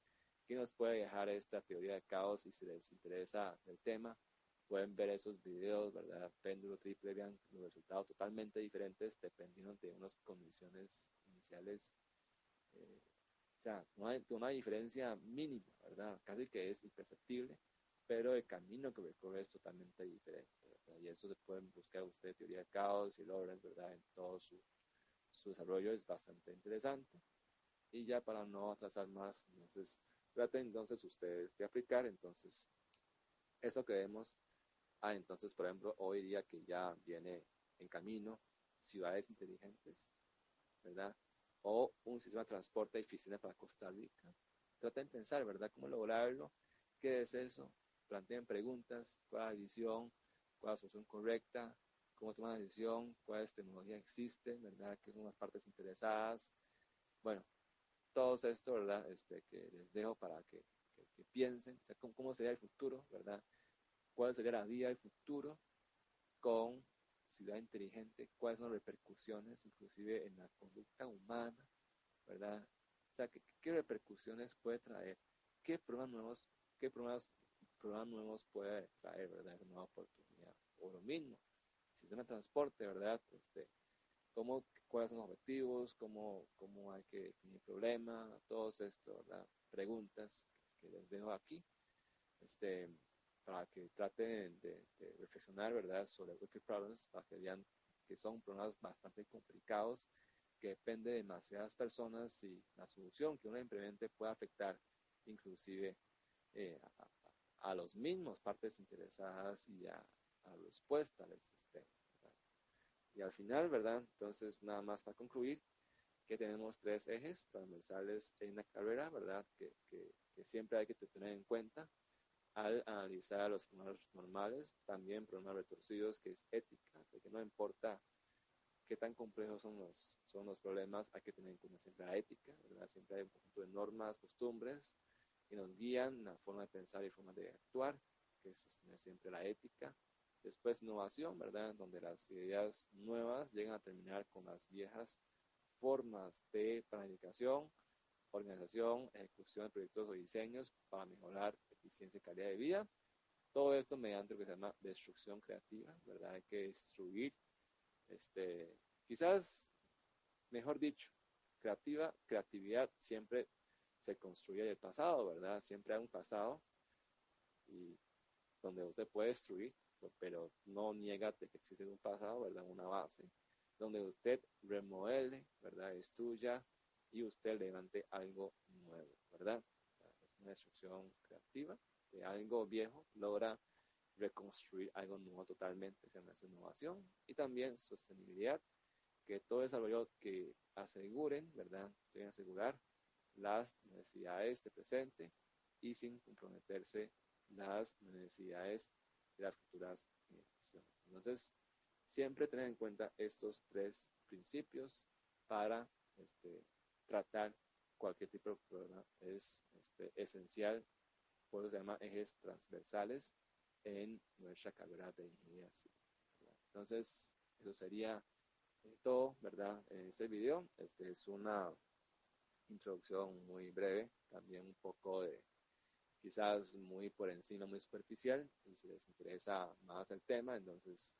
A: que nos puede dejar esta teoría de caos. Y si les interesa el tema, pueden ver esos videos, ¿verdad? Péndulo triple, vean los resultados totalmente diferentes dependiendo de unas condiciones iniciales. eh, o sea, no hay una diferencia mínima, ¿verdad? Casi que es imperceptible, pero el camino que recorre es totalmente diferente, ¿verdad? Y eso se pueden buscar ustedes, teoría de caos y Lorentz, ¿verdad? En todo su desarrollo es bastante interesante. Y ya para no atrasar más, entonces traten entonces ustedes de aplicar entonces eso que vemos. Entonces, por ejemplo, hoy día que ya viene en camino ciudades inteligentes, ¿verdad? O un sistema de transporte eficiente para Costa Rica. Traten de pensar, ¿verdad? ¿Cómo lograrlo? ¿Qué es eso? Planteen preguntas, cuál es la decisión, cuál es la solución correcta, cómo tomar la decisión, cuáles tecnologías existen, ¿verdad? ¿Qué son las partes interesadas? Bueno, todo esto, ¿verdad? Que les dejo para que piensen, o sea, cómo sería el futuro, ¿verdad? ¿Cuál sería la vida del futuro con ciudad inteligente? ¿Cuáles son las repercusiones, inclusive en la conducta humana, ¿verdad? O sea, ¿qué repercusiones puede traer? ¿Qué problemas nuevos, qué problemas nuevos puede traer, ¿verdad? Una nueva oportunidad. O lo mismo, sistema de transporte, ¿verdad? ¿Cuáles son los objetivos? ¿Cómo hay que definir el problema? Todo esto, ¿verdad? Preguntas que les dejo aquí, para que traten de reflexionar, ¿verdad? Sobre wicked problems, para que vean que son problemas bastante complicados, que depende de demasiadas personas y la solución que uno implemente puede afectar inclusive a los mismos partes interesadas y a la respuesta del sistema. Y al final, ¿verdad? Entonces, nada más para concluir, que tenemos tres ejes transversales en la carrera, ¿verdad? Que siempre hay que tener en cuenta al analizar los problemas normales, también problemas retorcidos, que es ética, de que no importa qué tan complejos son los problemas, hay que tener en cuenta siempre la ética, ¿verdad? Siempre hay un conjunto de normas, costumbres, que nos guían la forma de pensar y forma de actuar, que es sostener siempre la ética. Después innovación, ¿verdad? Donde las ideas nuevas llegan a terminar con las viejas formas de planificación, organización, ejecución de proyectos o diseños para mejorar eficiencia y calidad de vida. Todo esto mediante lo que se llama destrucción creativa, ¿verdad? Hay que destruir, quizás, mejor dicho, creatividad siempre se construye del pasado, ¿verdad? Siempre hay un pasado y donde usted puede destruir, pero no niega que existe un pasado, ¿verdad? Una base, donde usted remodele, ¿verdad? Destruya y usted levante algo nuevo, ¿verdad? Es una destrucción creativa de algo viejo, logra reconstruir algo nuevo totalmente, se llama innovación. Y también sostenibilidad, que todo desarrollo que aseguren, ¿verdad? Deben asegurar las necesidades de presente y sin comprometerse las necesidades de las futuras generaciones. Entonces, siempre tener en cuenta estos tres principios para tratar cualquier tipo de problema. Es esencial, por eso se llama ejes transversales en nuestra carrera de ingeniería civil. Entonces, eso sería todo, ¿verdad? En este video. Es una introducción muy breve, también un poco de, quizás muy por encima, muy superficial, y si les interesa más el tema, entonces,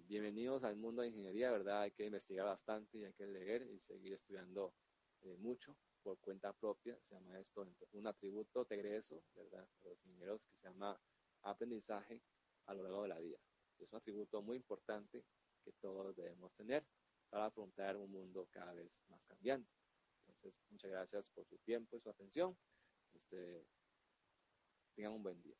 A: bienvenidos al mundo de ingeniería, ¿verdad? Hay que investigar bastante y hay que leer y seguir estudiando mucho por cuenta propia. Se llama esto un atributo de egreso, ¿verdad? De los ingenieros, que se llama aprendizaje a lo largo de la vida. Es un atributo muy importante que todos debemos tener para afrontar un mundo cada vez más cambiante. Entonces, muchas gracias por su tiempo y su atención. Este, tengan un buen día.